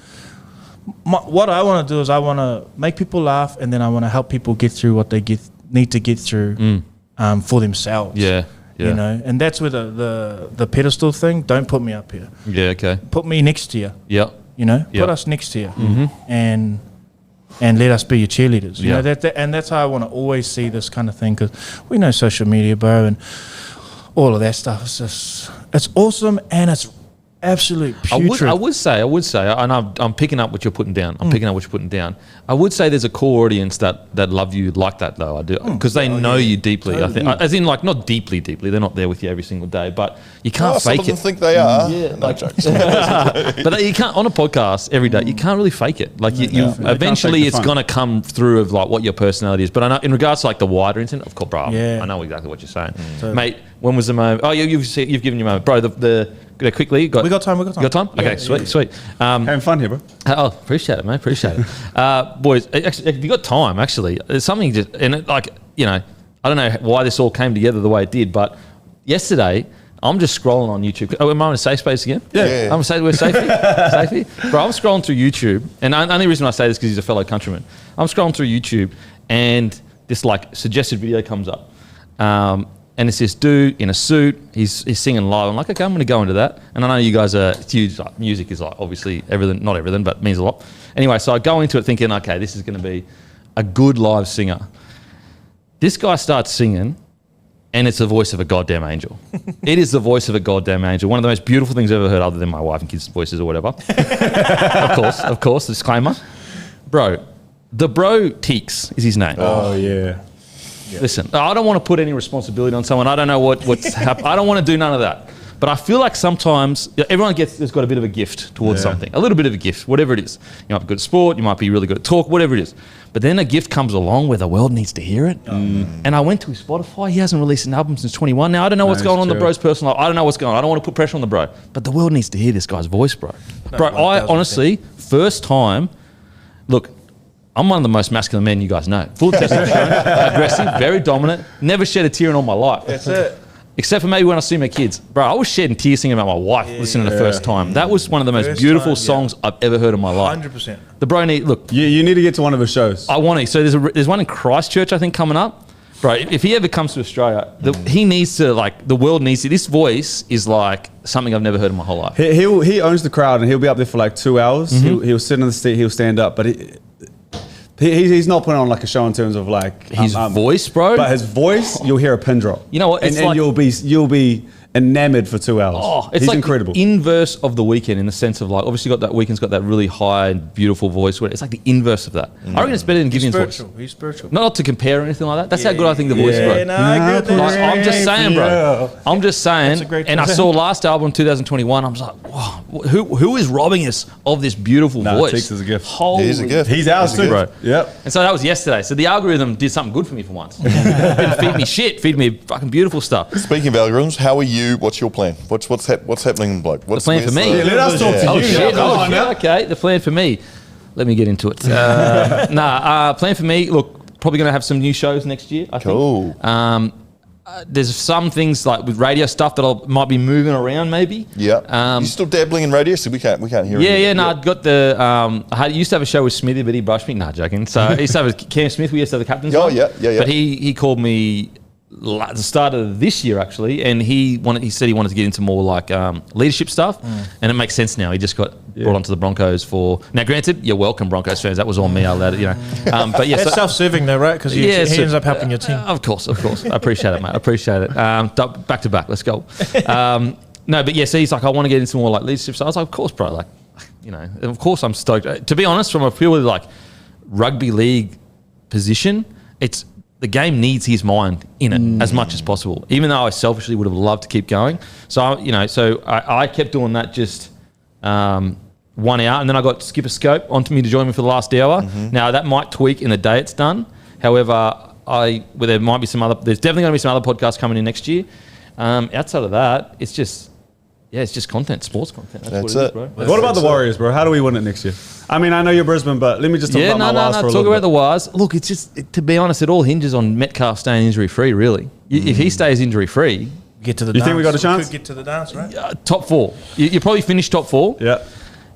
What I want to do is I want to make people laugh, and then I want to help people get through what they need to get through for themselves. You know, and that's where the pedestal thing. Don't put me up here. Put me next to you. You know, put us next to you, and let us be your cheerleaders. You know, and that's how I want to always see this kind of thing, because we know social media, bro, and all of that stuff is just, it's awesome, and it's absolute putrid. I would say, and I'm picking up what you're putting down. I would say there's a core audience that love you like that, though. I do, because they know you deeply. Totally. I think, as in, like, not deeply. They're not there with you every single day, but you can't fake it. Some of them think they are. No jokes. But you can't, on a podcast every day, you can't really fake it. Like you eventually it's going to come through of like what your personality is. But I know in regards to like the wider incident, of course, bro, I know exactly what you're saying, mate. When was the moment? Oh, you've given your moment, bro. Quickly. We got time. Okay, sweet. Having fun here, bro. Oh, appreciate it, mate. Boys, actually, if you got time, actually, there's something just, and it, like, you know, I don't know why this all came together the way it did, but yesterday, I'm just scrolling on YouTube. Oh, am I in a safe space again? Yeah. I'm saying we're safety. Bro, I'm scrolling through YouTube, and the only reason I say this is because he's a fellow countryman. I'm scrolling through YouTube, and this like suggested video comes up. And it's this dude in a suit. He's singing live. I'm like, okay, I'm going to go into that. And I know you guys are huge. Like, music is like obviously everything, not everything, but means a lot. Anyway, so I go into it thinking, okay, this is going to be a good live singer. This guy starts singing, and it's the voice of a goddamn angel. It is the voice of a goddamn angel. One of the most beautiful things I've ever heard, other than my wife and kids' voices or whatever. Of course, disclaimer. Bro, the bro Teeks is his name. Oh, yeah. Listen, I don't want to put any responsibility on someone. I don't know what's happened. I don't want to do none of that. But I feel like sometimes everyone has got a bit of a gift towards something, a little bit of a gift, whatever it is. You might be good at sport, you might be really good at talk, whatever it is. But then a gift comes along where the world needs to hear it. And I went to his Spotify. He hasn't released an album since 21. Now, I don't know what's going on in the bro's personal life. I don't know what's going on. I don't want to put pressure on the bro. But the world needs to hear this guy's voice, bro. Bro, I honestly, first time, look, I'm one of the most masculine men you guys know. Full testosterone, aggressive, very dominant, never shed a tear in all my life. That's it. Except for maybe when I see my kids. Bro, I was shedding tears singing about my wife listening the first time. That was one of the most beautiful songs I've ever heard in my life. 100%. The bro look. You need to get to one of his shows. I want to. So there's one in Christchurch, I think, coming up. Bro, if he ever comes to Australia, he needs to, like, the world needs to. This voice is like something I've never heard in my whole life. He owns the crowd, and he'll be up there for like 2 hours. He'll sit in the seat, he'll stand up, but he's not putting on like a show in terms of like his voice, bro. But his voice, you'll hear a pin drop. You know what? And like, you'll be enamored for 2 hours. Oh, it's he's like incredible. The inverse of the Weeknd in the sense of like, obviously Weeknd's got that really high and beautiful voice. Where it's like the inverse of that. I reckon it's better than Gideon's voice. He's spiritual. Not to compare or anything like that. That's how good I think the voice, bro. I agree. Like, I'm just saying, bro. I'm just saying. That's a great and I saw last album 2021. I was like, wow, who is robbing us of this beautiful voice? Teeks is a gift. Holy, He's a gift. He's ours too, bro. Yep. And so that was yesterday. So the algorithm did something good for me for once. Didn't feed me shit. Feed me fucking beautiful stuff. Speaking of algorithms, how are you? What's your plan? What's happening, bloke? What's the plan for me? Yeah, let us talk to you. Oh shit! Come on now. Okay, the plan for me. Let me get into it. Plan for me, look, probably going to have some new shows next year, I think. There's some things like with radio stuff that I might be moving around maybe. Yeah. You still dabbling in radio? So we can't hear it. Yeah. No, I've got the. I used to have a show with Smithy, but he brushed me. Nah, joking. So I used to have Cam Smith. We used to have the captain's. Oh, one. yeah. But he called me at the start of this year actually, and he said he wanted to get into more like leadership stuff, and it makes sense now. He just got brought onto the Broncos for. Now, granted, you're welcome, Broncos fans. That was on me. I allowed it, But yeah, it's self-serving though, right? Because he ends up helping your team. Of course. I appreciate it, mate. I appreciate it. Back to back. Let's go. No, but yeah. So he's like, I want to get into more like leadership. So I was like, of course, bro. Like, of course, I'm stoked. To be honest, from a purely like rugby league position, the game needs his mind in it as much as possible, even though I selfishly would have loved to keep going. So, I kept doing that just 1 hour, and then I got Skipper Scope onto me to join me for the last hour. Now, that might tweak in the day it's done. However, there might be there's definitely going to be some other podcasts coming in next year. Outside of that, it's just content, sports content. That's what it is, bro. What about the Warriors, bro? How do we win it next year? I mean, I know you're Brisbane, but let me just talk about my Wars for a little bit. Talk about the Wars. Look, it's just, to be honest, it all hinges on Metcalf staying injury-free, really. If he stays injury-free... Get to the dance. You think we got a chance? We could get to the dance, right? Top 4. You probably finish top 4. Yeah.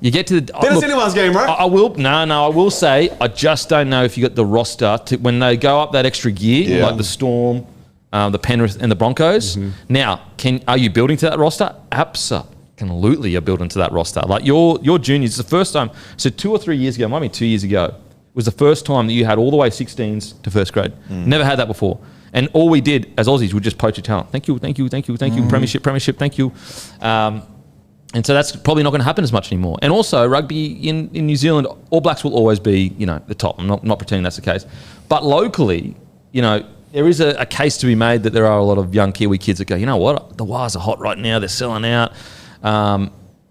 You get to the... Then it's anyone's game, right? I will say, I just don't know if you got the roster to when they go up that extra gear, like the Storm, the Penrith and the Broncos. Now, are you building to that roster? Absolutely, you're building to that roster. Like your juniors, it's the first time. So 2 or 3 years ago, might be 2 years ago, was the first time that you had all the way 16s to first grade. Never had that before. And all we did as Aussies would just poach your talent. Thank you. Premiership, thank you. And so that's probably not going to happen as much anymore. And also, rugby in New Zealand, All Blacks will always be, the top. I'm not pretending that's the case. But locally, there is a case to be made that there are a lot of young Kiwi kids that go, you know what, the Wars are hot right now. They're selling out.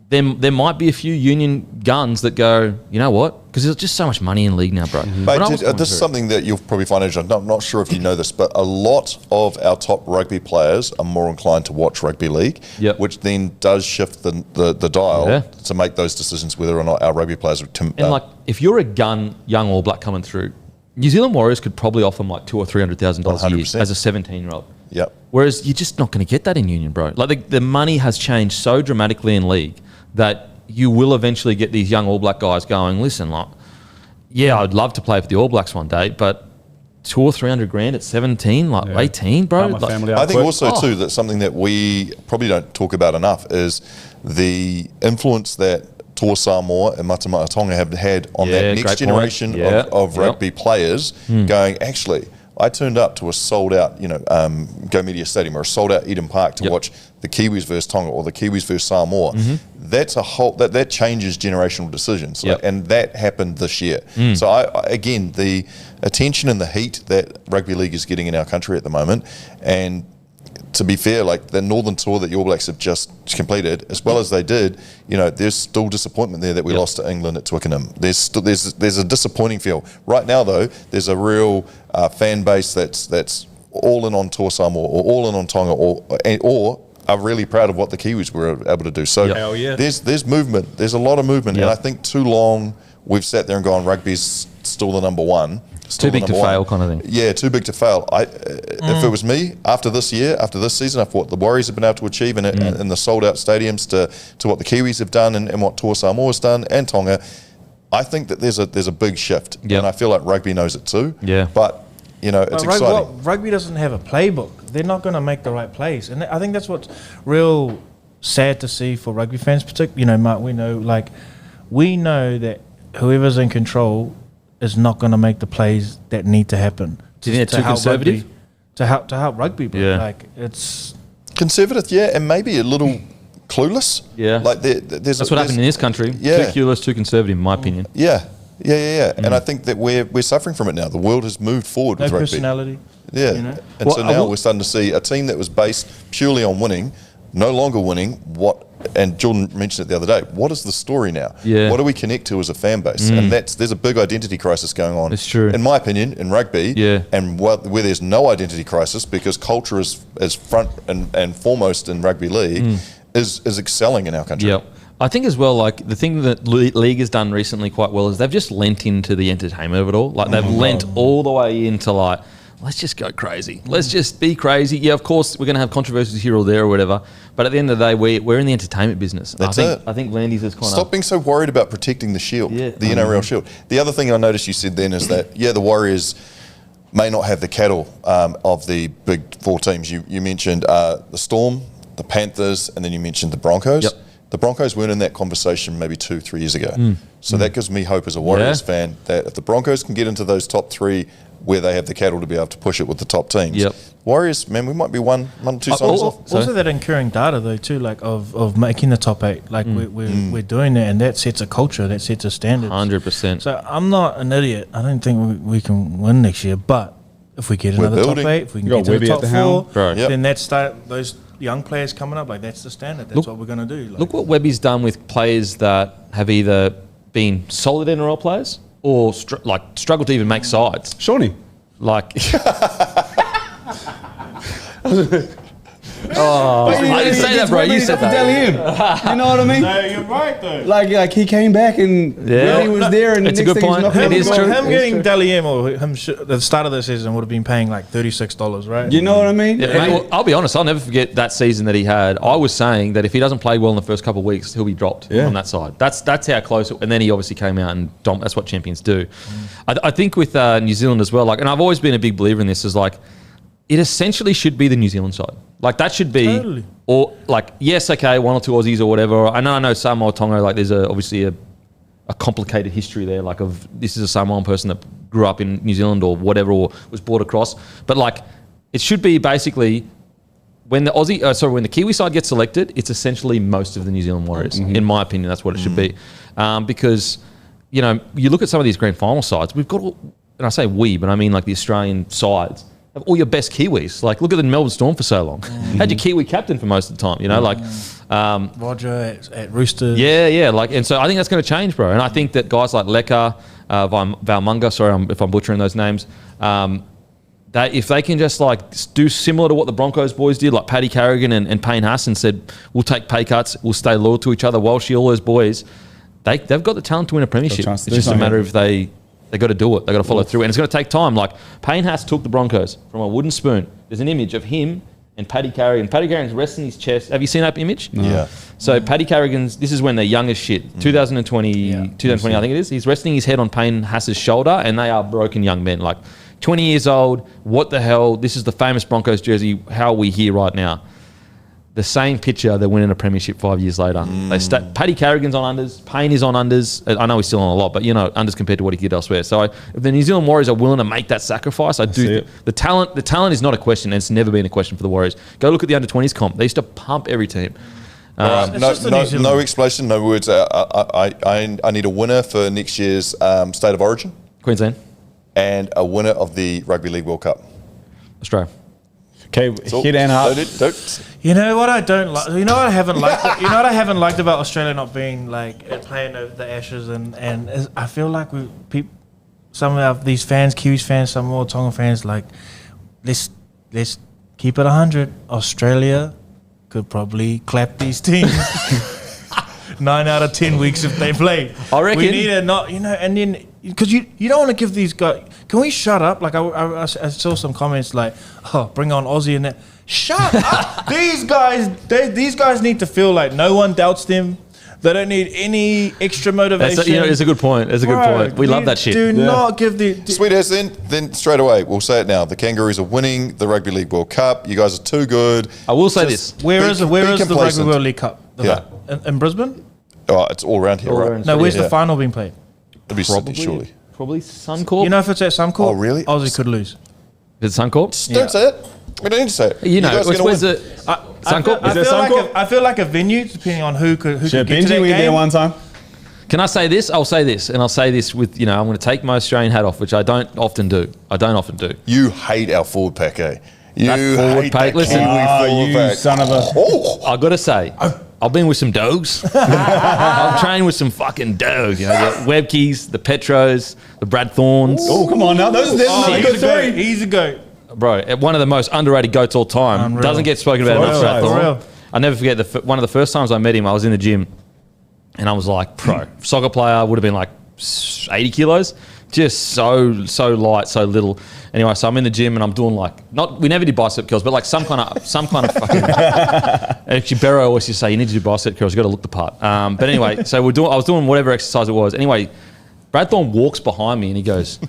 There might be a few union guns that go, you know what? Because there's just so much money in league now, bro. But this is something that you'll probably find interesting. I'm not sure if you know this, but a lot of our top rugby players are more inclined to watch rugby league, which then does shift the dial to make those decisions whether or not our rugby players are... if you're a young All Black coming through, New Zealand Warriors could probably offer them like $200,000 or $300,000 a year as a 17-year-old. Yep. Whereas you're just not going to get that in union, bro. Like the money has changed so dramatically in league that you will eventually get these young All Black guys going, listen, I'd love to play for the All Blacks one day, but $200,000 or $300,000 at 17, 18, bro. I think also too that something that we probably don't talk about enough is the influence that Toa Samoa and Matamata Tonga have had on that next generation of rugby players going, actually, I turned up to a sold-out, Go Media Stadium or a sold-out Eden Park to watch the Kiwis versus Tonga or the Kiwis versus Samoa. That's a whole that changes generational decisions, and that happened this year. So again, the attention and the heat that rugby league is getting in our country at the moment, and to be fair, like the Northern Tour that the All Blacks have just completed, as well as they did, there's still disappointment there that we lost to England at Twickenham. There's a disappointing feel. Right now, though, there's a real fan base that's all in on Toa Samoa or all in on Tonga or are really proud of what the Kiwis were able to do. So there's movement. There's a lot of movement. And I think too long we've sat there and gone, rugby's still the number one. Too big to fail kind of thing. Yeah, too big to fail. If it was me, after this season, after what the Warriors have been able to achieve in the sold-out stadiums to what the Kiwis have done and what Toa Samoa has done and Tonga, I think that there's a big shift. And I feel like rugby knows it too. Yeah. But, it's exciting. Rugby doesn't have a playbook. They're not going to make the right plays. And I think that's what's real sad to see for rugby fans, particularly, Mark, we know that whoever's in control is not going to make the plays that need to happen. Do you think they're too conservative? To help rugby, bro. Yeah. Like, it's... Conservative, and maybe a little clueless. Yeah. Like that's what happened in this country. Yeah. Too clueless, too conservative, in my opinion. Yeah. And I think that we're suffering from it now. The world has moved forward with rugby. No personality. Yeah. And so now we're starting to see a team that was based purely on winning, no longer winning. And Jordan mentioned it the other day. What is the story now? Yeah. What do we connect to as a fan base? And there's a big identity crisis going on. It's true. In my opinion, in rugby. Yeah. And where there's no identity crisis because culture is front and foremost in rugby league is excelling in our country. Yep. I think as well, like the thing that League has done recently quite well is they've just lent into the entertainment of it all. Like they've lent all the way into like, let's just go crazy. Let's just be crazy. Yeah, of course we're going to have controversies here or there or whatever. But at the end of the day, we're in the entertainment business. That's I think Landy's is kind of stop being so worried about protecting the shield, the NRL shield. The other thing I noticed you said then is that the Warriors may not have the cattle of the big four teams. You mentioned the Storm, the Panthers, and then you mentioned the Broncos. Yep. The Broncos weren't in that conversation maybe 2-3 years ago. So that gives me hope as a Warriors fan that if the Broncos can get into those top three where they have the cattle to be able to push it with the top teams. Warriors, man, we might be one or two songs off. Also that incurring data though too, like of making the top 8. Like we're doing that, and that sets a culture, that sets a standard. 100%. So I'm not an idiot. I don't think we can win next year, but if we get another top 8, if we can get to the top 4, then those young players coming up, like that's the standard. That's what we're going to do. Like, look what Webby's done with players that have either been solid NRL players or struggled to even make sides. Shawnee. Like, I didn't say that, bro. You said that. You know what I mean? No, you're right though. Like he came back and he was there, and it's the a next good thing point. he's knocking It on is the true. goal. Him getting Dally M or him at the start of the season would have been paying like $36, right? You know what I mean? Yeah, mate, well, I'll be honest. I'll never forget that season that he had. I was saying that if he doesn't play well in the first couple of weeks, he'll be dropped on that side. That's how close. And then he obviously came out and that's what champions do. I think with New Zealand as well. Like, and I've always been a big believer in this. Is like, it essentially should be the New Zealand side. Like that should be, or like yes, okay, one or two Aussies or whatever. I know Samoa Tonga. Like there's obviously a complicated history there. Like of this is a Samoan person that grew up in New Zealand or whatever, or was brought across. But like it should be basically when the when the Kiwi side gets selected, it's essentially most of the New Zealand Warriors. In my opinion, that's what it should be, because you know you look at some of these grand final sides. We've got, and I say we, but I mean like the Australian sides. All your best Kiwis. Like, look at the Melbourne Storm for so long. Had your Kiwi captain for most of the time, you know, like Roger at Roosters. Yeah. Like, and so I think that's going to change, bro. And I think that guys like Leka, Valmunga, sorry if I'm butchering those names, that if they can just like do similar to what the Broncos boys did, like Paddy Carrigan and Payne Haas, and said, we'll take pay cuts, we'll stay loyal to each other, Walshy, all those boys, they've got the talent to win a premiership. It's just a matter of they got to do it. They got to follow through, and it's going to take time. Like Payne Haas took the Broncos from a wooden spoon. There's an image of him and Paddy Carrigan. Paddy Carrigan's resting his chest. Have you seen that image? No. Yeah. So Paddy Carrigan's. This is when they're young as shit. 2020, I think it is. He's resting his head on Payne Haas's shoulder, and they are broken young men. Like 20 years old. What the hell? This is the famous Broncos jersey. How are we here right now? The same picture, they're winning a premiership 5 years later. Paddy Carrigan's on unders, Payne is on unders. I know he's still on a lot, but you know, unders compared to what he did elsewhere. So if the New Zealand Warriors are willing to make that sacrifice, I do. The talent is not a question, and it's never been a question for the Warriors. Go look at the under-20s comp. They used to pump every team. No explanation, no words. I need a winner for next year's State of Origin. Queensland. And a winner of the Rugby League World Cup. Australia. Okay, hit and up. You know what I don't like? You know what I haven't liked? You know what I haven't liked about Australia not being like playing over the Ashes, and I feel like some of these fans, Kiwis fans, some more Tonga fans, like let's keep it 100. Australia could probably clap these teams 9 out of 10 weeks if they play. I reckon we need and then because you don't want to give these guys. Can we shut up? Like I saw some comments like, "Oh, bring on Aussie," and that. Shut up! These guys need to feel like no one doubts them. They don't need any extra motivation. It's a good point. It's a good point. We love that shit. Do not give the sweet as then straight away. We'll say it now. The Kangaroos are winning the Rugby League World Cup. You guys are too good. I will say this. Where is the Rugby World League Cup? In Brisbane. Oh, it's all around here, right? No, where's the final being played? It'll be Sydney, surely. Probably Suncorp. You know if it's at Suncorp? Oh, really? Aussie could lose. Is it Suncorp? Don't say it. We don't need to say it. You know, where's the Suncorp? I feel like a venue, depending on who could get to that Benji, we there one time. Can I say this? I'll say this, and I'll say this with, I'm going to take my Australian hat off, which I don't often do. You hate our forward pack, eh? You hate that listen, Kiwi forward pack. Son of a... I've got to say, I've been with some dogs. I've trained with some fucking dogs. You know, the Webkeys, the Petros, the Brad Thorns. Oh, come on now. He's a goat. Bro, one of the most underrated goats all time. Unreal. Doesn't get spoken about enough. Brad Thorn. I never forget one of the first times I met him. I was in the gym, And I was like, pro. Soccer player, would have been like 80 kilos. Just so light, so little. Anyway, so I'm in the gym and I'm doing we never did bicep curls, but like some kind of fucking. Actually, Barrow always used to say, you need to do bicep curls, you got to look the part. But anyway, so I was doing whatever exercise it was. Anyway, Brad Thorne walks behind me and he goes,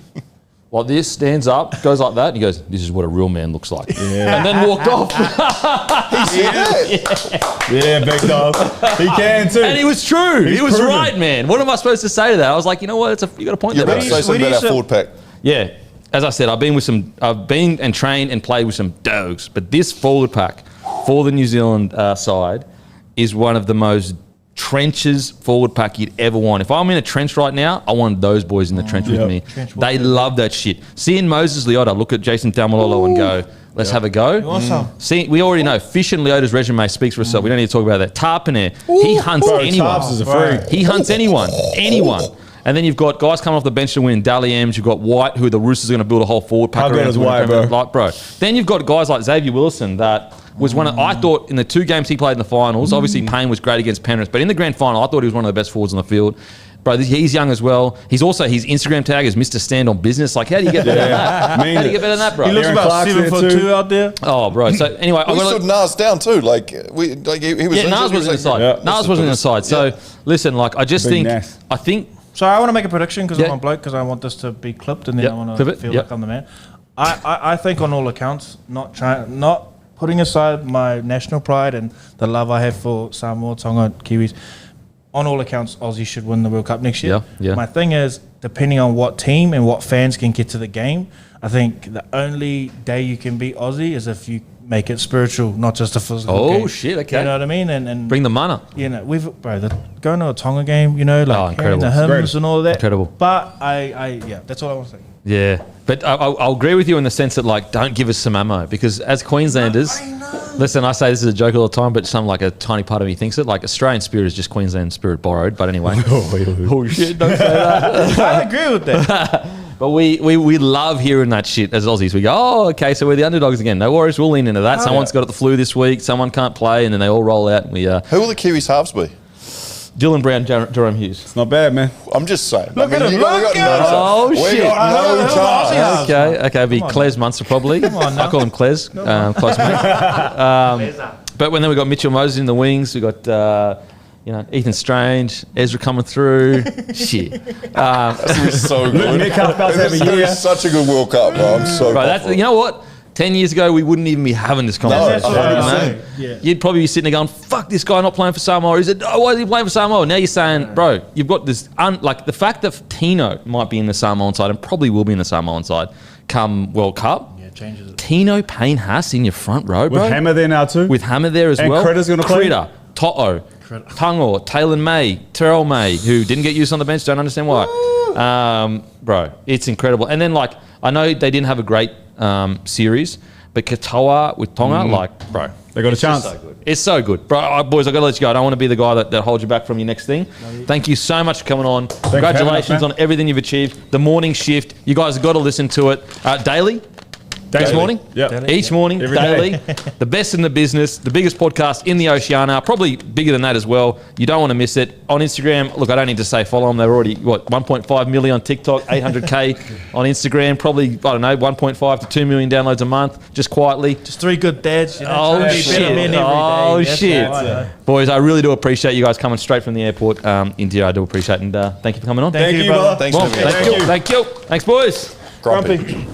like this, stands up, goes like that, and he goes, this is what a real man looks like. Yeah. And then walked off. Yeah, big dog. He can too. And he was true. He's he was proven. Right, man. What am I supposed to say to that? I was like, you know what? You got a point You're there. about to say something about our forward pack. Yeah. As I said, I've been and trained and played with some dogs, but this forward pack for the New Zealand side is one of the most trenches forward pack you'd ever want. If I'm in a trench right now, I want those boys in the trench with me. They love that shit. Seeing Moses Leota look at Jason Taumalolo and go, let's have a go. See, we already know Fish and Leota's resume speaks for itself. We don't need to talk about that. Tarpane, he hunts anyone. Tarps is a freak. He hunts anyone. And then you've got guys coming off the bench to win. Dally Ems, you've got White, who the Roosters are going to build a whole forward pack How good is White, bro? Then you've got guys like Xavier Willison that was I thought in the 2 games he played in the finals, obviously Payne was great against Penrith, but in the grand final, I thought he was one of the best forwards on the field. Bro, he's young as well. He's also, his Instagram tag is Mr. Stand on Business. Like, how do you get better than that? How do you get better than that, bro? He looks about 7'2" out there. Oh, bro. So anyway, We stood Nas down too. He was Nas was inside. Yeah. Nas was inside. So listen, like, I just think, So I want to make a prediction because I'm a bloke, because I want this to be clipped and then I want to feel like I'm the man. I think on all accounts, not putting aside my national pride and the love I have for Samoa, Tonga, Kiwis, on all accounts, Aussie should win the World Cup next year. Yeah. My thing is, depending on what team and what fans can get to the game, I think the only day you can beat Aussie is if you make it spiritual, not just a physical game. Oh, shit, okay. You know what I mean? And bring the mana. You know, going to a Tonga game, you know, like hearing the hymns and all that. Incredible. But that's all I want to say. Yeah, but I'll agree with you in the sense that, like, don't give us some ammo, because as Queenslanders, listen, I say this is a joke all the time, but some, like, a tiny part of me thinks it. Like, Australian spirit is just Queensland spirit borrowed. But anyway, oh shit, don't say that. I agree with that. But we love hearing that shit as Aussies. We go, oh, okay, so we're the underdogs again. No worries, we'll lean into that. Someone's got the flu this week. Someone can't play, and then they all roll out. And we Who will the Kiwis halves be? Dylan Brown, Jerome Hughes. It's not bad, man. I'm just saying. Look at him. Oh, shit. No Okay, it'd be Cles Munster probably. I call him Cles. Close mate. But when then we got Mitchell Moses in the wings, we got Ethan Strange, Ezra coming through. Shit. That's so good. Nick Cup does have a year. It's such a good World Cup, bro. I'm so You know what? 10 years ago, we wouldn't even be having this conversation. You'd probably be sitting there going, fuck this guy not playing for Samoa. He said, oh, why is he playing for Samoa? Now you're saying, bro, you've got this, the fact that Tino might be in the Samoan side and probably will be in the Samoan side come World Cup. Yeah, changes it. Tino Payne Haas in your front row, bro. With Hammer there now too. With Hammer there as and well. Critter's going to play. Critter, To'o, Tangor, Taylor May, Terrell May, who didn't get used on the bench, don't understand why. Bro, it's incredible. And then, like, I know they didn't have a great series, but Katoa with Tonga, bro. They got a chance. It's so good. Bro, boys, I've got to let you go. I don't want to be the guy that holds you back from your next thing. Thank you so much for coming on. Congratulations on everything you've achieved. The morning shift. You guys have got to listen to it daily. Each morning? Yep. Each morning, Every daily. day. The best in the business, the biggest podcast in the Oceania, probably bigger than that as well. You don't want to miss it. On Instagram, look, I don't need to say follow them. They're already, 1.5 million on TikTok, 800K on Instagram, probably, 1.5 to 2 million downloads a month, just quietly. Just 3 good dads. Oh, shit. Boys, I really do appreciate you guys coming straight from the airport. India, I do appreciate it. And thank you for coming on. Thank you, brother. Thanks for having me. Thank you. Thanks, boys. Grumpy.